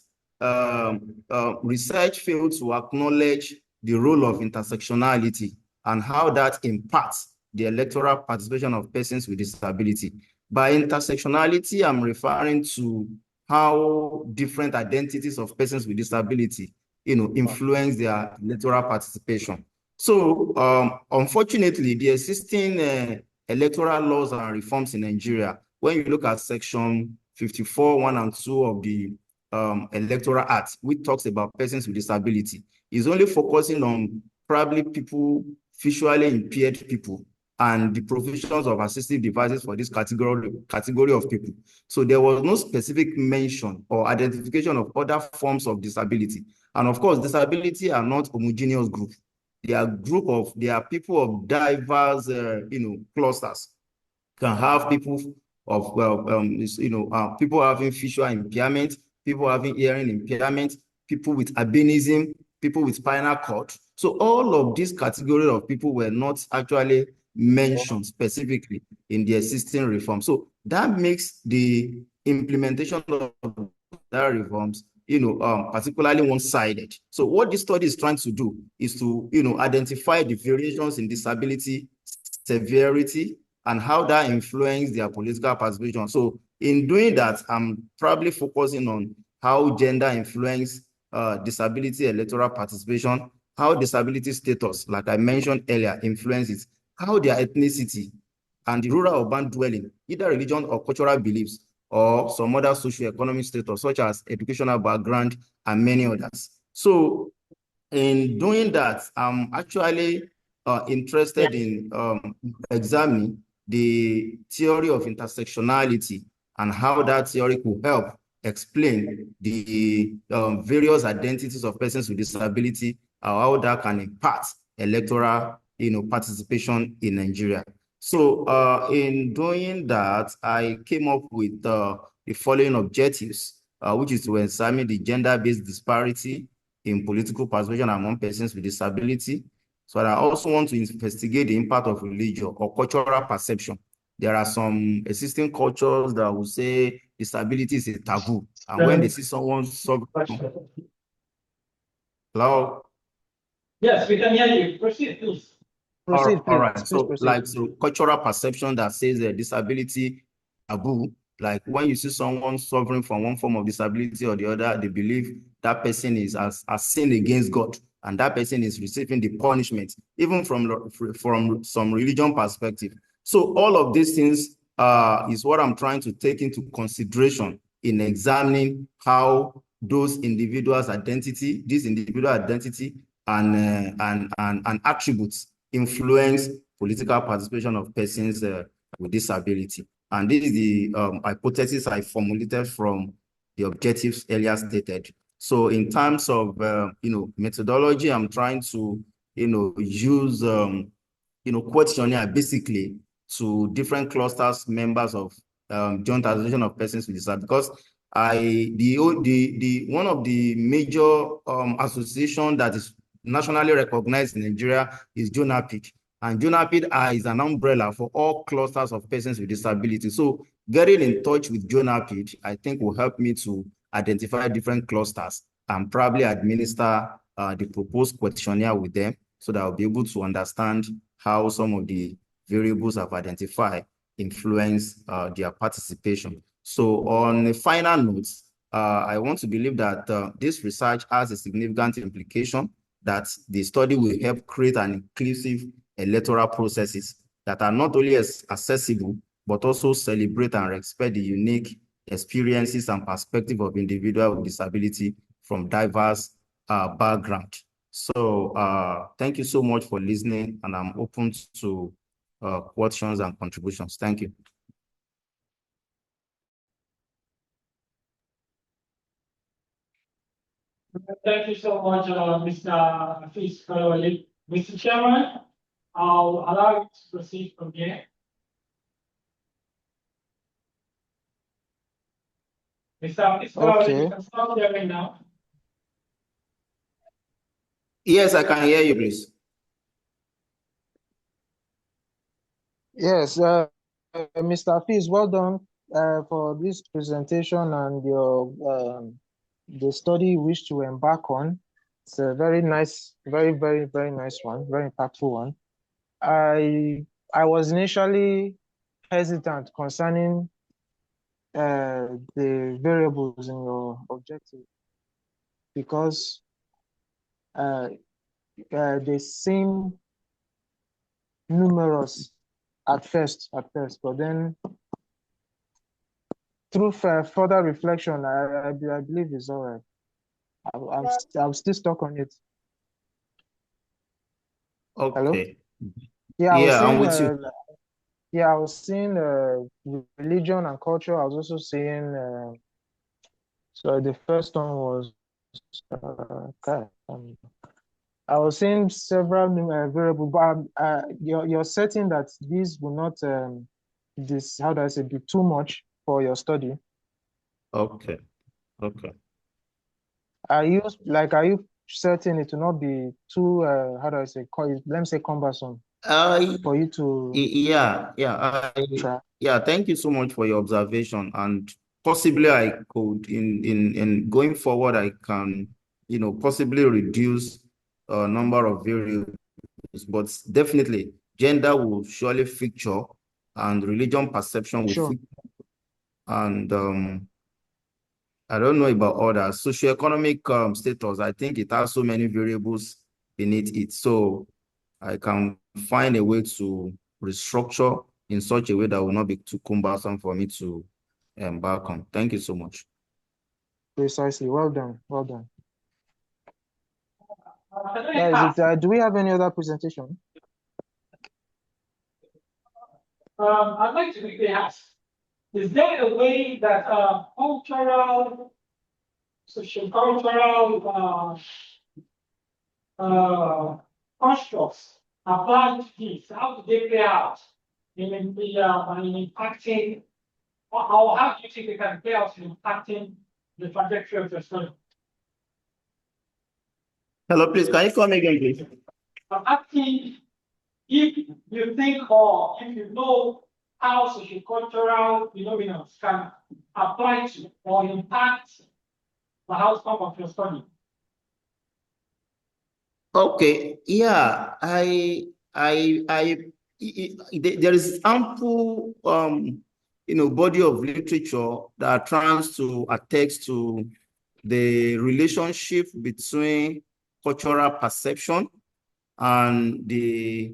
research failed to acknowledge the role of intersectionality and how that impacts the electoral participation of persons with disability. By intersectionality, I'm referring to how different identities of persons with disability, influence their electoral participation. So, unfortunately, the existing electoral laws and reforms in Nigeria, when you look at Section 54, 1 and 2 of the Electoral Act, which talks about persons with disability, is only focusing on probably people, visually impaired people, and the provisions of assistive devices for this category of people. So there was no specific mention or identification of other forms of disability. And of course, disability are not homogeneous groups. They are people of diverse, clusters. Can have people of, people having visual impairment, people having hearing impairment, people with albinism, people with spinal cord. So all of these categories of people were not actually mentioned specifically in the existing reform. So that makes the implementation of that reforms, particularly one-sided. So what this study is trying to do is to, identify the variations in disability severity and how that influences their political participation. So in doing that, I'm probably focusing on how gender influence disability electoral participation, how disability status, like I mentioned earlier, influences, how their ethnicity, and the rural urban dwelling, either religion or cultural beliefs, or some other socio-economic status, such as educational background and many others. So in doing that, I'm actually interested in examining the theory of intersectionality and how that theory could help explain the various identities of persons with disability, how that can impact electoral participation in Nigeria. So in doing that, I came up with the following objectives, which is to examine the gender-based disparity in political participation among persons with disability. So I also want to investigate the impact of religion or cultural perception. There are some existing cultures that will say disability is a taboo. And when they see someone hello? Yes, we can hear you. Proceed, please. Proceed, All please. right. Please So, proceed. cultural perception that says that disability taboo, like when you see someone suffering from one form of disability or the other, they believe that person is has sinned against God, and that person is receiving the punishment, even from some religion perspective. So all of these things is what I'm trying to take into consideration in examining how those individuals' identity, this individual identity and attributes influence political participation of persons with disability. And this is the hypothesis I formulated from the objectives earlier stated. So in terms of, methodology, I'm trying to, use, questionnaire basically to different clusters, members of Joint Association of Persons with Disability, because one of the major association that is nationally recognized in Nigeria is JONAPID. And JONAPID is an umbrella for all clusters of persons with disability. So getting in touch with JONAPID, I think, will help me to identify different clusters and probably administer the proposed questionnaire with them so that I'll be able to understand how some of the variables I've identified influence their participation. So on a final note, I want to believe that this research has a significant implication, that the study will help create an inclusive electoral processes that are not only accessible, but also celebrate and respect the unique experiences and perspective of individuals with disability from diverse background. So thank you so much for listening, and I'm open to questions and contributions. Thank you. Thank you so much, Mr. Hafiz Kalawale. Mr. Chairman, I'll allow you to proceed from here. Mr. Hafiz Kalawale, you can start hearing now. Yes, I can hear you, please. Yes, Mr. Hafiz, well done for this presentation and your the study you wish to embark on. It's a very nice, very, very, very nice one, very impactful one. I was initially hesitant concerning the variables in your objective because they seem numerous at first, but then through further reflection, I believe it's all right. I'm still stuck on it. Okay. Hello? Yeah, I'm with you. Yeah, I was seeing religion and culture. I was also seeing. So the first one was. I was seeing several variables, but you're certain that these will not how do I say, be too much for your study. Okay. Are you certain it will not be too how do I say, let me say, cumbersome for you to yeah, thank you so much for your observation, and possibly I could in going forward I can possibly reduce a number of variables, but definitely gender will surely feature, and religion perception will feature, and I don't know about others. Socioeconomic status, I think it has so many variables beneath it. So I can find a way to restructure in such a way that will not be too cumbersome for me to embark on. Thank you so much. Precisely. Well done. Well done. Can I ask, Do we have any other presentation? I'd like to quickly ask, is there a way that cultural, sociocultural constructs apply to this? How do they play out in impacting, or how do you think they can play out in impacting the trajectory of your study? Hello, please. Can you come again, please? I'm asking if you think or if you know how sociocultural phenomena can apply to or impact the outcome of your study. Okay, yeah, there is ample, body of literature that tries to attest to the relationship between cultural perception and the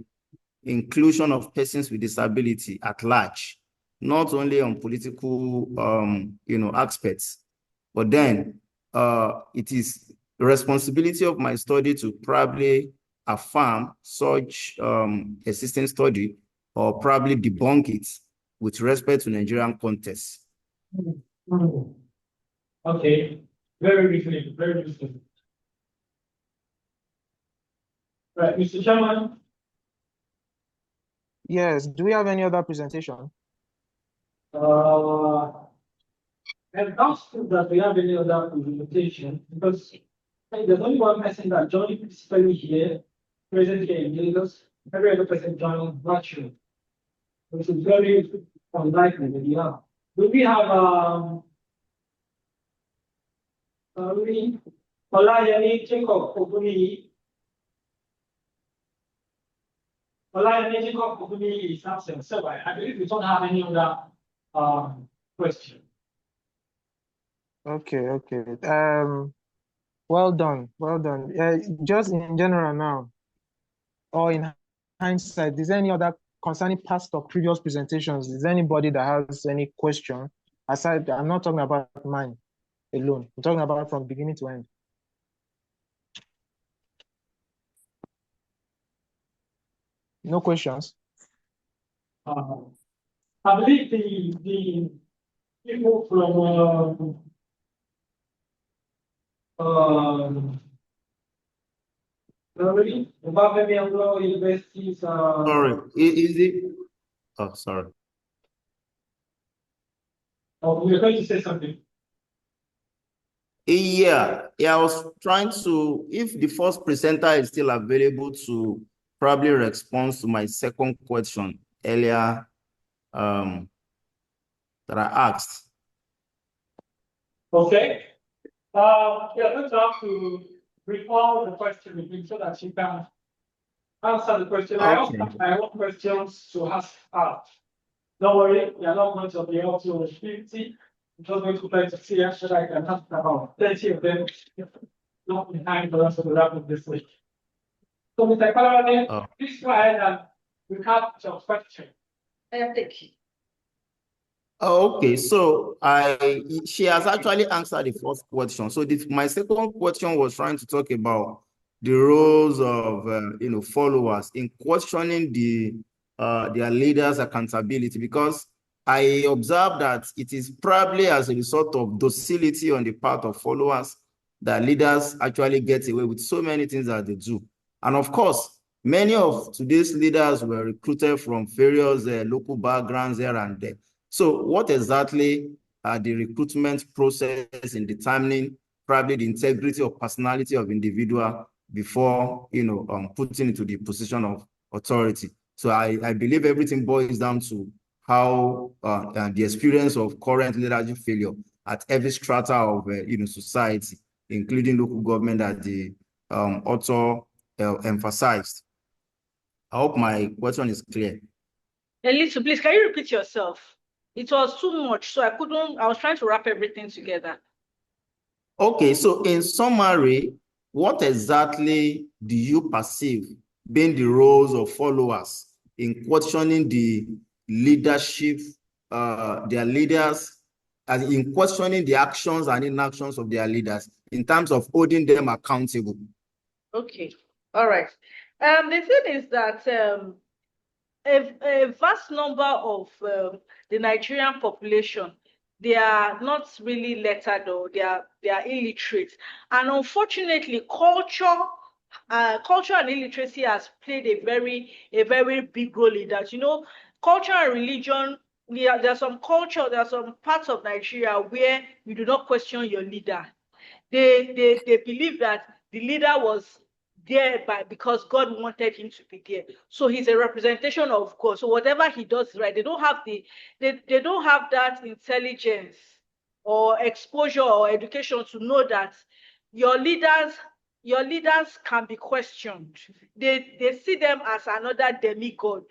inclusion of persons with disability at large, not only on political, aspects, but then it is the responsibility of my study to probably affirm such existing study or probably debunk it with respect to Nigerian context. Okay, very briefly, very briefly. Right, Mr. Chairman. Yes. Do we have any other presentation? And also that we have any other presentation because there's only one person that joined physically here, present here in Lagos. Every other person joined virtually, which is very unlikely that you have. Do we have Olayemi Jacob Oguni? Olayemi Jacob Oguni is absent, so I believe we don't have any other question. Okay. Well done. Well done. Just in general now, or in hindsight, is there any other concerning past or previous presentations? Is there anybody that has any question? Aside, I'm not talking about mine alone. I'm talking about from beginning to end. No questions? I believe the people from universities. Sorry, is it? Oh, sorry. Oh, you're going to say something. Yeah, I was trying to, if the first presenter is still available to probably respond to my second question earlier that I asked. Okay. You're going to have to recall the question again so that you can answer the question. Okay. I also have my own questions to ask her. Don't worry, you're not going to be able to 50. I'm just going to try to see actually I can ask about 30 of them. Not in time for us to wrap up this week. So, Mr. Kalawale, please go ahead and recap your question. Thank you. Okay, so she has actually answered the first question. So my second question was trying to talk about the roles of followers in questioning their leaders' accountability, because I observed that it is probably as a result of docility on the part of followers that leaders actually get away with so many things that they do. And of course, many of today's leaders were recruited from various local backgrounds here and there. So what exactly are the recruitment process in determining probably the integrity or personality of individual before, putting into the position of authority? So I believe everything boils down to how the experience of current leadership failure at every strata of society, including local government, that the author emphasized. I hope my question is clear. Elisa, please, can you repeat yourself? It was too much, so I was trying to wrap everything together. Okay, so in summary, what exactly do you perceive being the roles of followers in questioning the leadership, their leaders, as in questioning the actions and inactions of their leaders in terms of holding them accountable? Okay, all right. The thing is that a vast number of the Nigerian population, they are not really lettered, or they are illiterate, and unfortunately, culture and illiteracy has played a very big role in that. Culture and religion. There are some parts of Nigeria where you do not question your leader. They believe that the leader was there because God wanted him to be there. So he's a representation of God. So whatever he does is right. They don't have that intelligence or exposure or education to know that your leaders can be questioned. They see them as another demigod.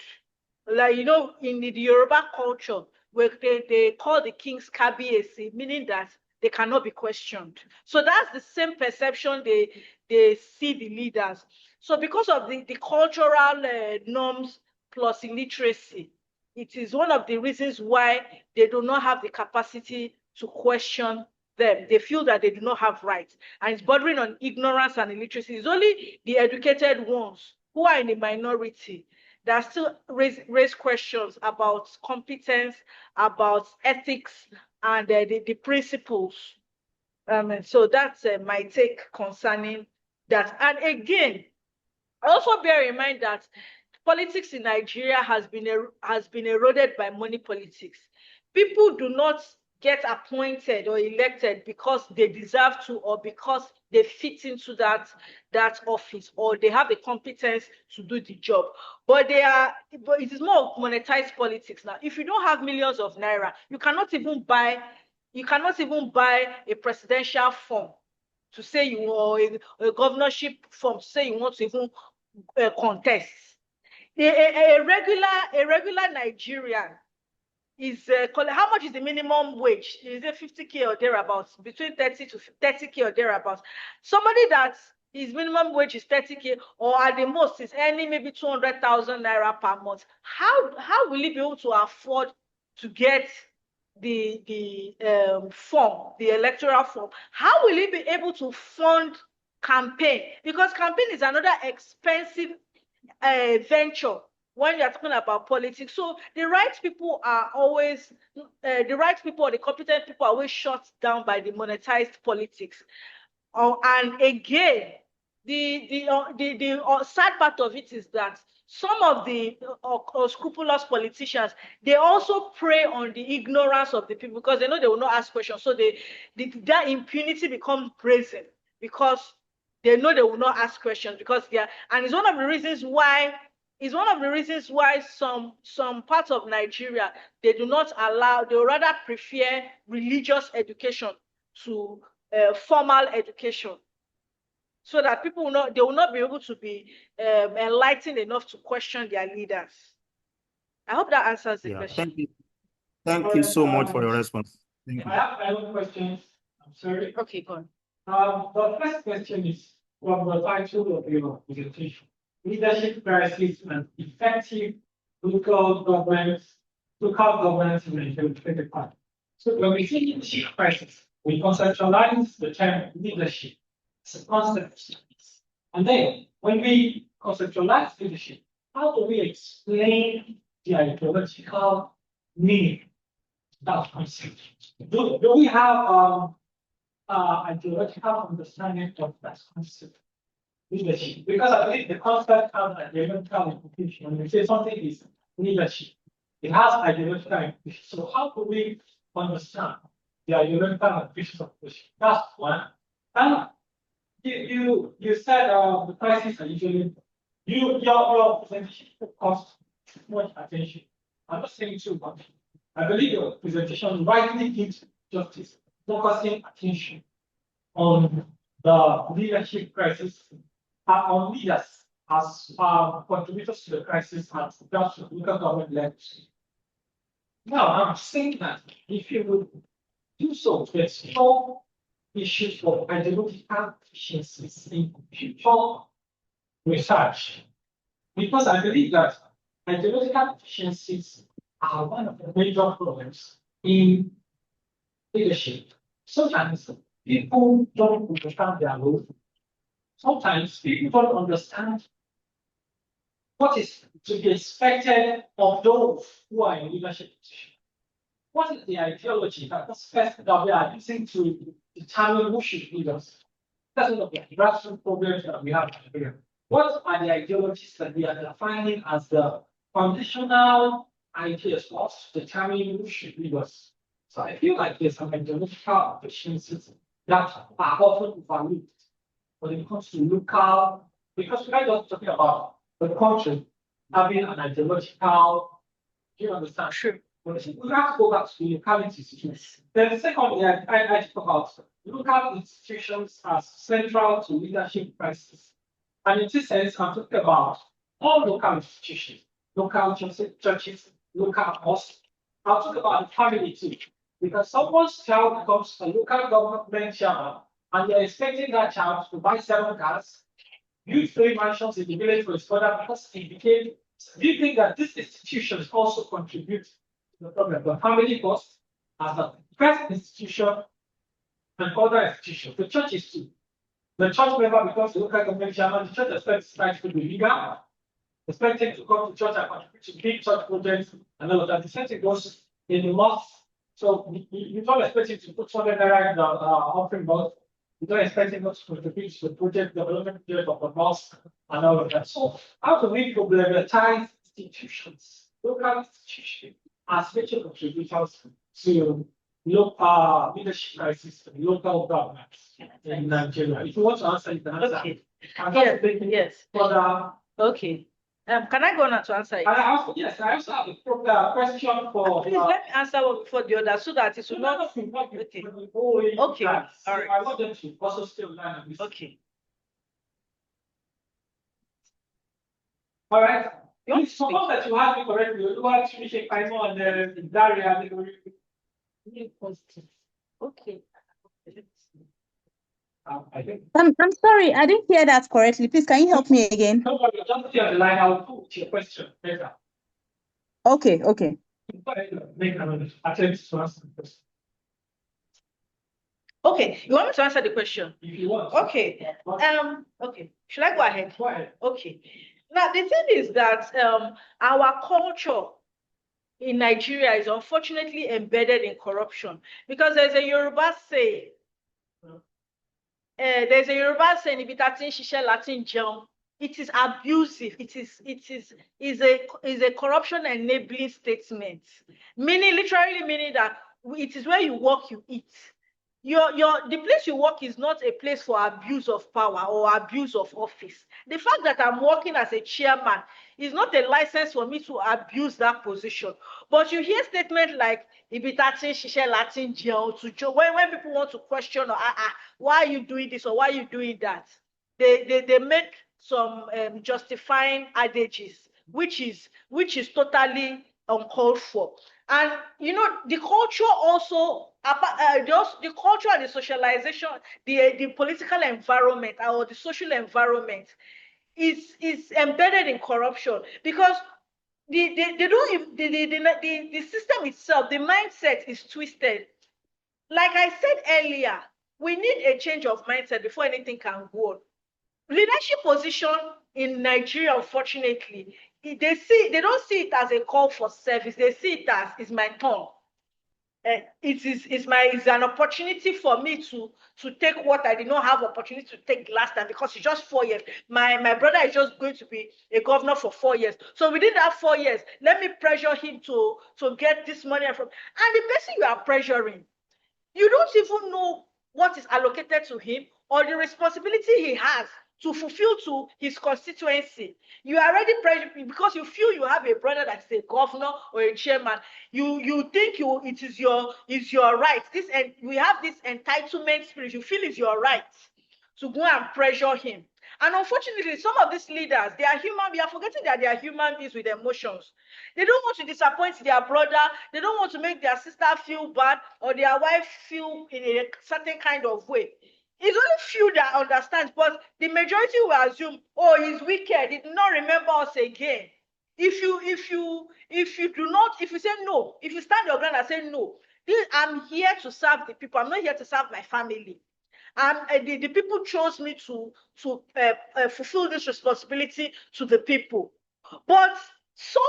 Like, in the Yoruba culture, where they call the kings Kabiyesi, meaning that they cannot be questioned. So that's the same perception they see the leaders. So because of the cultural norms plus illiteracy, it is one of the reasons why they do not have the capacity to question them. They feel that they do not have rights. And it's bordering on ignorance and illiteracy. It's only the educated ones who are in the minority that still raise questions about competence, about ethics, and the principles. So that's my take concerning that. And again, also bear in mind that politics in Nigeria has been eroded by money politics. People do not get appointed or elected because they deserve to, or because they fit into that office, or they have the competence to do the job. But it is more monetized politics now. If you don't have millions of naira, you cannot even buy a presidential form to say you, or a governorship form to say you want to even contest. A regular Nigerian is how much is the minimum wage? Is it 50K or thereabouts? Between 30 to 30K or thereabouts. Somebody that his minimum wage is 30K, or at the most is earning maybe 200,000 naira per month. How will he be able to afford to get the form, the electoral form? How will he be able to fund campaign? Because campaign is another expensive venture when you're talking about politics. So the right people are always the right people, or the competent people are always shut down by the monetized politics. And again, the sad part of it is that some of the scrupulous politicians, they also prey on the ignorance of the people, because they know they will not ask questions. So that impunity becomes brazen, because they know they will not ask questions, because and it's one of the reasons why some parts of Nigeria, they do not allow, they rather prefer religious education to formal education, so that they will not be able to be enlightened enough to question their leaders. I hope that answers the question. Thank you. Thank you so much for your response. Thank you. I have my own questions. I'm sorry. Okay, go on. The first question is from the title of your presentation: Leadership Crisis and Effective Local Governance in Nigeria 2025. So when we say leadership crisis, we conceptualize the term leadership as a concept. And then when we conceptualize leadership, how do we explain the ideological meaning of that concept? Do we have ideological understanding of that concept? Leadership, because I believe the concept has ideological implication. When we say something is leadership, it has ideological implication. So how do we understand the ideological implications of leadership? That's one. And you said the crises are usually your presentation costs too much attention. I'm not saying too much. I believe your presentation rightly gives justice, focusing attention on the leadership crisis, on leaders as contributors to the crisis and that's the local government levels. Now, I'm saying that if you would do so, there's no issues of ideological efficiencies in future research, because I believe that ideological efficiencies are one of the major problems in leadership. Sometimes people don't understand their role. Sometimes people don't understand what is to be expected of those who are in leadership position. What is the ideology that we are using to determine who should lead us? That's one of the grassroots problems that we have here. What are the ideologies that we are defining as the foundational ideas for us to determine who should lead us? So I feel like there's some ideological efficiencies that are often overlooked when it comes to local, because we're not just talking about the country having an ideological, do you understand? Sure. We have to go back to the localities. Yes. Then the second, I talk about local institutions as central to leadership crisis. And in this sense, I'm talking about all local institutions, local churches, local mosques. I'll talk about the family too. Because someone's child becomes a local government chairman, and you're expecting that child to buy 7 cars, build 3 mansions in the village for his father because he became. Do you think that these institutions also contribute to the problem? The family cost as the first institution and other institutions, the churches too. The church member becomes the local government chairman, the church expects life to be legal, expecting to come to church and contribute to big church projects and all of that. The same thing goes in the mosque. So you don't expect him to put 200 naira in the offering box. You don't expect him to contribute to the project development project of the mosque and all of that. So how do we problematize institutions, local institutions, as major contributors to local leadership crisis and local governance in Nigeria? If you want to answer, you can answer. Okay. Yes. Yes. For Okay. Can I go on to answer it? I also have a question for. Please let me answer one before the other so that it will not. Okay. Okay. All right. I want them to also still learn this. Okay. All right. You want to Suppose that you have me correctly. You want to make a on the Daria. Okay. I think. I'm sorry, I didn't hear that correctly. Please, can you help me again? No, just stay on the line. I'll put your question later. Okay. Go ahead, make an attempt to answer the question. Okay. You want me to answer the question? If you want. Okay. Okay. Should I go ahead? Go ahead. Okay. Now the thing is that our culture in Nigeria is unfortunately embedded in corruption because there's a Yoruba saying. There's a Yoruba saying, "Ibi tá tí ń ṣiṣẹ́ la tí ń jẹun." It is abusive. It is a corruption enabling statement, literally meaning that it is where you work, you eat. The place you work is not a place for abuse of power or abuse of office. The fact that I'm working as a chairman is not a license for me to abuse that position. But you hear statements like "Ibi tá tí ń ṣiṣẹ́ la tí ń jẹun" to joke when people want to question or why are you doing this or why are you doing that? They make some justifying adages, which is totally uncalled for. And the culture also, the culture and the socialization, the political environment or the social environment is embedded in corruption because the system itself, the mindset is twisted. Like I said earlier, we need a change of mindset before anything can go on. Leadership position in Nigeria, unfortunately, they don't see it as a call for service. They see it as it's my turn. It's an opportunity for me to take what I did not have opportunity to take last time because it's just 4 years. My brother is just going to be a governor for 4 years. So within that 4 years, let me pressure him to get this money from. And the person you are pressuring, you don't even know what is allocated to him or the responsibility he has to fulfill to his constituency. You are already pressured because you feel you have a brother that's a governor or a chairman. You think it is your right. We have this entitlement spirit. You feel it's your right to go and pressure him. And unfortunately, some of these leaders, they are human. We are forgetting that they are human beings with emotions. They don't want to disappoint their brother. They don't want to make their sister feel bad or their wife feel in a certain kind of way. It's only few that understand, but the majority will assume, oh, he's wicked. He did not remember us again. if you do not, if you say no, if you stand your ground and say no, I'm here to serve the people. I'm not here to serve my family. And the people chose me to fulfill this responsibility to the people. But some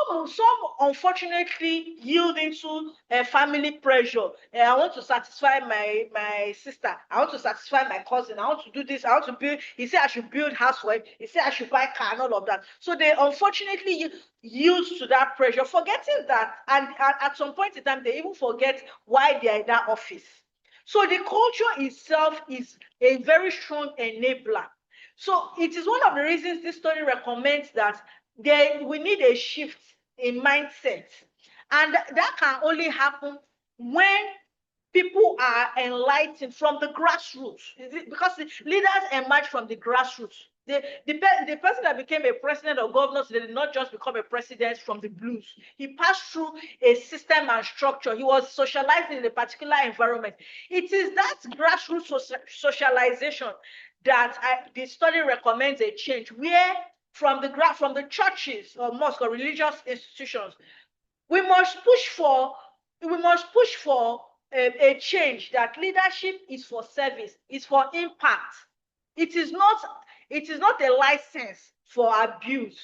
unfortunately yield into family pressure. I want to satisfy my sister. I want to satisfy my cousin. I want to do this. I want to build. He said I should build house for him. He said I should buy car and all of that. So they unfortunately yield to that pressure, forgetting that, and at some point in time they even forget why they are in that office. So the culture itself is a very strong enabler. So it is one of the reasons this study recommends that we need a shift in mindset. And that can only happen when people are enlightened from the grassroots, because the leaders emerge from the grassroots. The person that became a president or governor did not just become a president from the blues. He passed through a system and structure. He was socialized in a particular environment. It is that grassroots socialization that the study recommends a change, where from the churches or mosque or religious institutions, we must push for a change that leadership is for service, is for impact. It is not a license for abuse.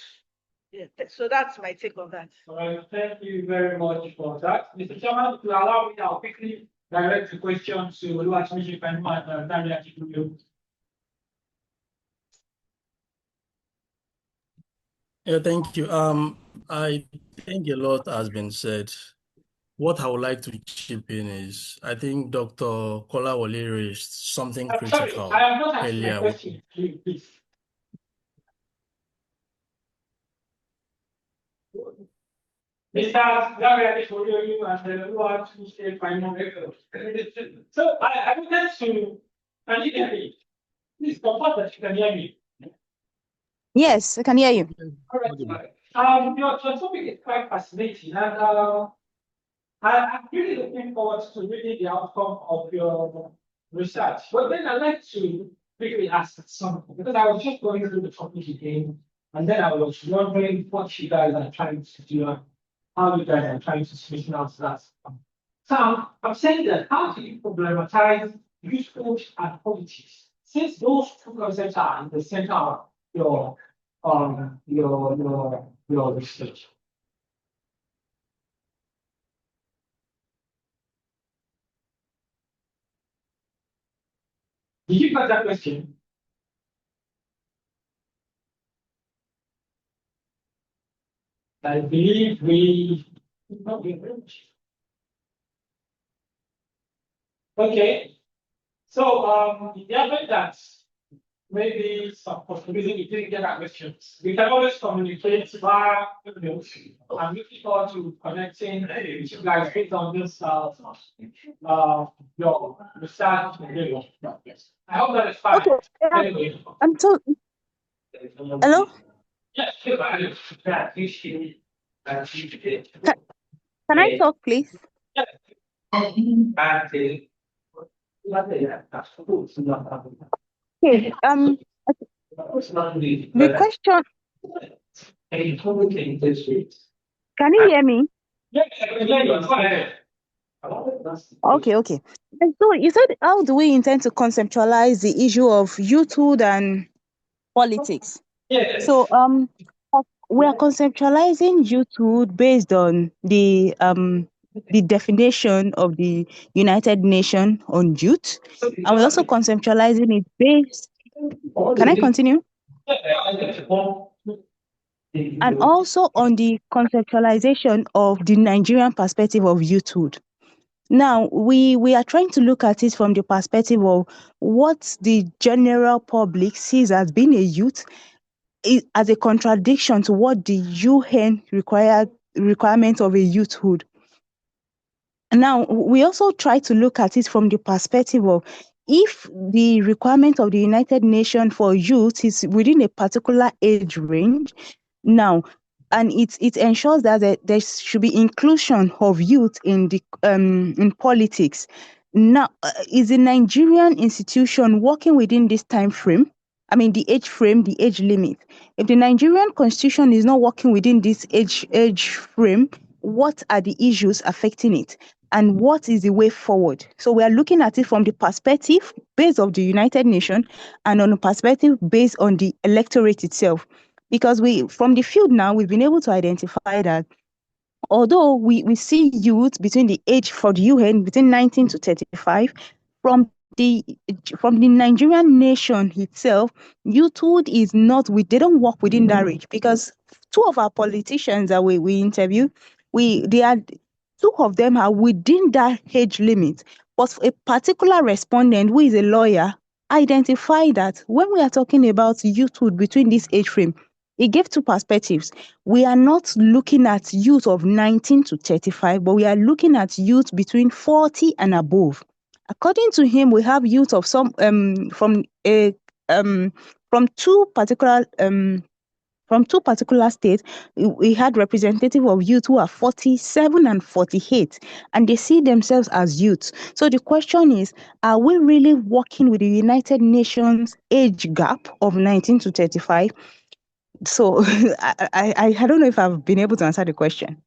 Yeah, so that's my take on that. All right, thank you very much for that. Mr. Chairman, if you allow me, I'll quickly direct the question to Oluwatomisin and Daniel. Yeah, thank you. I think a lot has been said. What I would like to chip in is, I think Dr. Kolawole raised something critical I am not asking a earlier. question, please. Mr. Gabriel Folioyu and Oluwatomisin final record. So I wanted to, can you hear me? Please confirm that you can hear me. Yes, I can hear you. All right. Your topic is quite fascinating, and I'm really looking forward to reading the outcome of your research. But then I'd like to quickly ask something, because I was just going through the topic again, and then I was wondering what you guys are trying to do, and how you guys are trying to solution out that. So I'm saying that, how do you problematize youthhood and politics, since those two concepts are in the center of your research? Did you get that question? I believe okay. So in the event that maybe some possibility you didn't get that question, we can always communicate via email. I'm looking forward to connecting with you guys based on this your research. I hope that is fine. Okay. Anyway. I'm told. Hello? Yes, Can I talk, please? Okay. Okay. The question. Can you hear me? Okay. And so you said, how do we intend to conceptualize the issue of youthhood and politics? Yes. So we are conceptualizing youthhood based on the definition of the United Nations on youth, and we're also conceptualizing it based. Can I continue? And also on the conceptualization of the Nigerian perspective of youthhood. Now, we are trying to look at it from the perspective of what the general public sees as being a youth, as a contradiction to what the UN requirement of a youthhood. Now, we also try to look at it from the perspective of, if the requirement of the United Nations for youth is within a particular age range, now, and it ensures that there should be inclusion of youth in the in politics. Now, is the Nigerian institution working within this time frame? the age frame, the age limit. If the Nigerian constitution is not working within this age frame, what are the issues affecting it? And what is the way forward? So we are looking at it from the perspective based of the United Nations and on a perspective based on the electorate itself. Because from the field now, we've been able to identify that although we see youth between the age for the UN between 19 to 35, from the from the Nigerian nation itself, youthhood is not they don't work within that range, because two of our politicians that we interview, they are two of them are within that age limit. But a particular respondent who is a lawyer identified that when we are talking about youthhood between this age frame, it gave two perspectives. We are not looking at youth of 19 to 35, but we are looking at youth between 40 and above. According to him, we have youth of some from two particular states. We had representative of youth who are 47 and 48, and they see themselves as youth. So the question is, are we really working with the United Nations age gap of 19 to 35? So I don't know if I've been able to answer the question.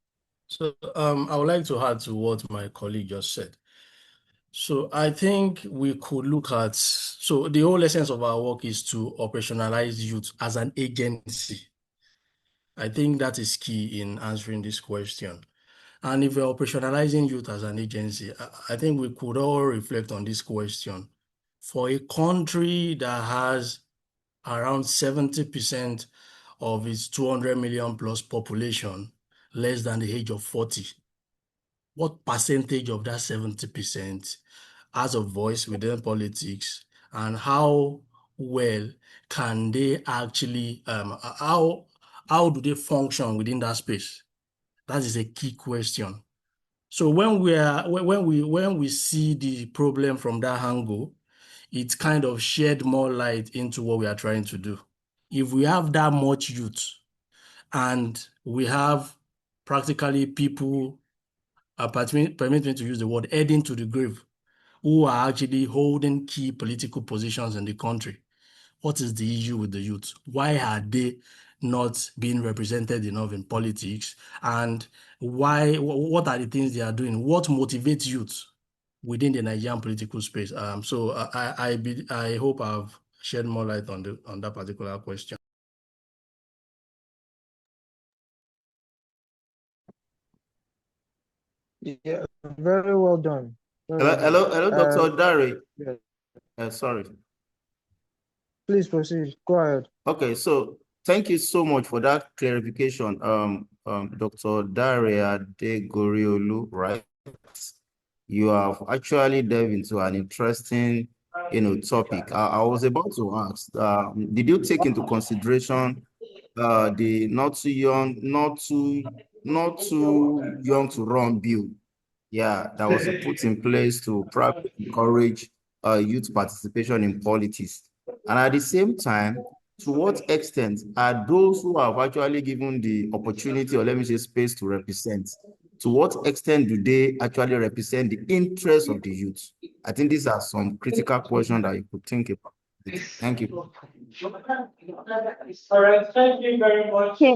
So I would like to add to what my colleague just said. So I think we could look at, so the whole essence of our work is to operationalize youth as an agency. I think that is key in answering this question. And if we're operationalizing youth as an agency, I think we could all reflect on this question. For a country that has around 70% of its 200 million plus population less than the age of 40, what percentage of that 70% has a voice within politics, and how well can they actually, how do they function within that space? That is a key question. So when we see the problem from that angle, it kind of shed more light into what we are trying to do. If we have that much youth and we have practically people, permit me to use the word, heading to the grave, who are actually holding key political positions in the country, what is the issue with the youth? Why are they not being represented enough in politics? And what are the things they are doing? What motivates youth within the Nigerian political space? So I hope I've shed more light on that particular question. Yeah, very well done. Hello, Dr. Dari. Yeah. Sorry. Please proceed. Go ahead. Okay, so thank you so much for that clarification, Dr. Daria De Goriolu, right? You have actually delved into an interesting, topic. I was about to ask, did you take into consideration the not too young to run bill? Yeah, that was put in place to probably encourage youth participation in politics. And at the same time, to what extent are those who have actually given the opportunity, or let me say space, to represent, to what extent do they actually represent the interests of the youth? I think these are some critical questions that you could think about. Thank you. All right, thank you very much. Okay,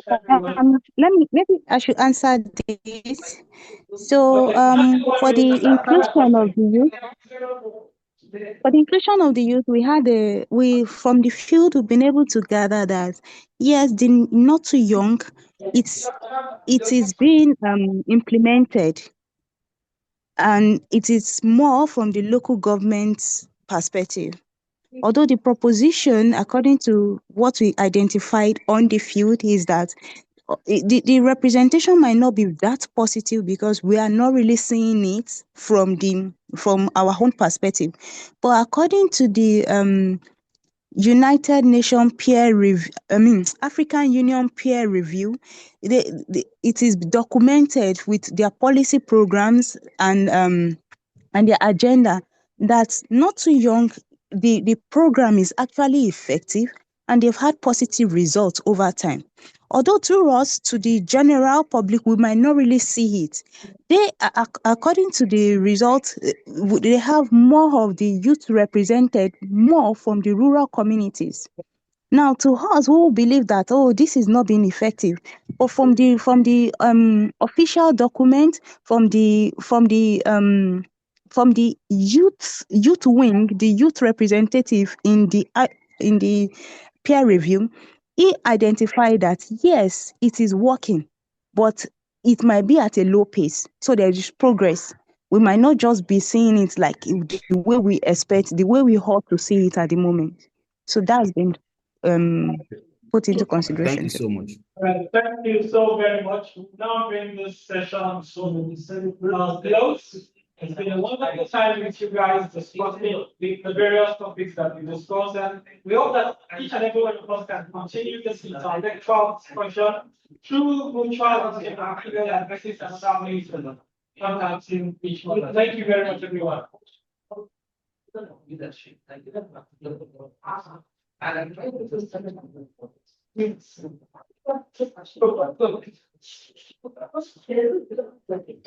maybe I should answer this. So for the inclusion of the youth, we from the field we've been able to gather that yes, the not too young, it is being implemented, and it is more from the local government's perspective. Although the proposition, according to what we identified on the field, is that the representation might not be that positive because we are not really seeing it from our own perspective. But according to the United Nations peer review, African Union peer review, it is documented with their policy programs and their agenda that not too young, the program is actually effective and they've had positive results over time. Although to us, to the general public, we might not really see it. According to the results, they have more of the youth represented more from the rural communities. Now, to us who believe that, oh, this is not being effective, but from the official document, from the youth wing, the youth representative in the peer review, he identified that yes, it is working, but it might be at a low pace. So there is progress. We might not just be seeing it like the way we expect, the way we hope to see it at the moment. So that's been put into Thank consideration you too. so much. Thank you so very much. We now bring this session to close. It's been a wonderful time with you guys discussing the various topics that we discussed, and we hope that each and every one of us can continue this intellectual discussion through mutual advances and families and contacting each other. Thank you very much, everyone. Yes.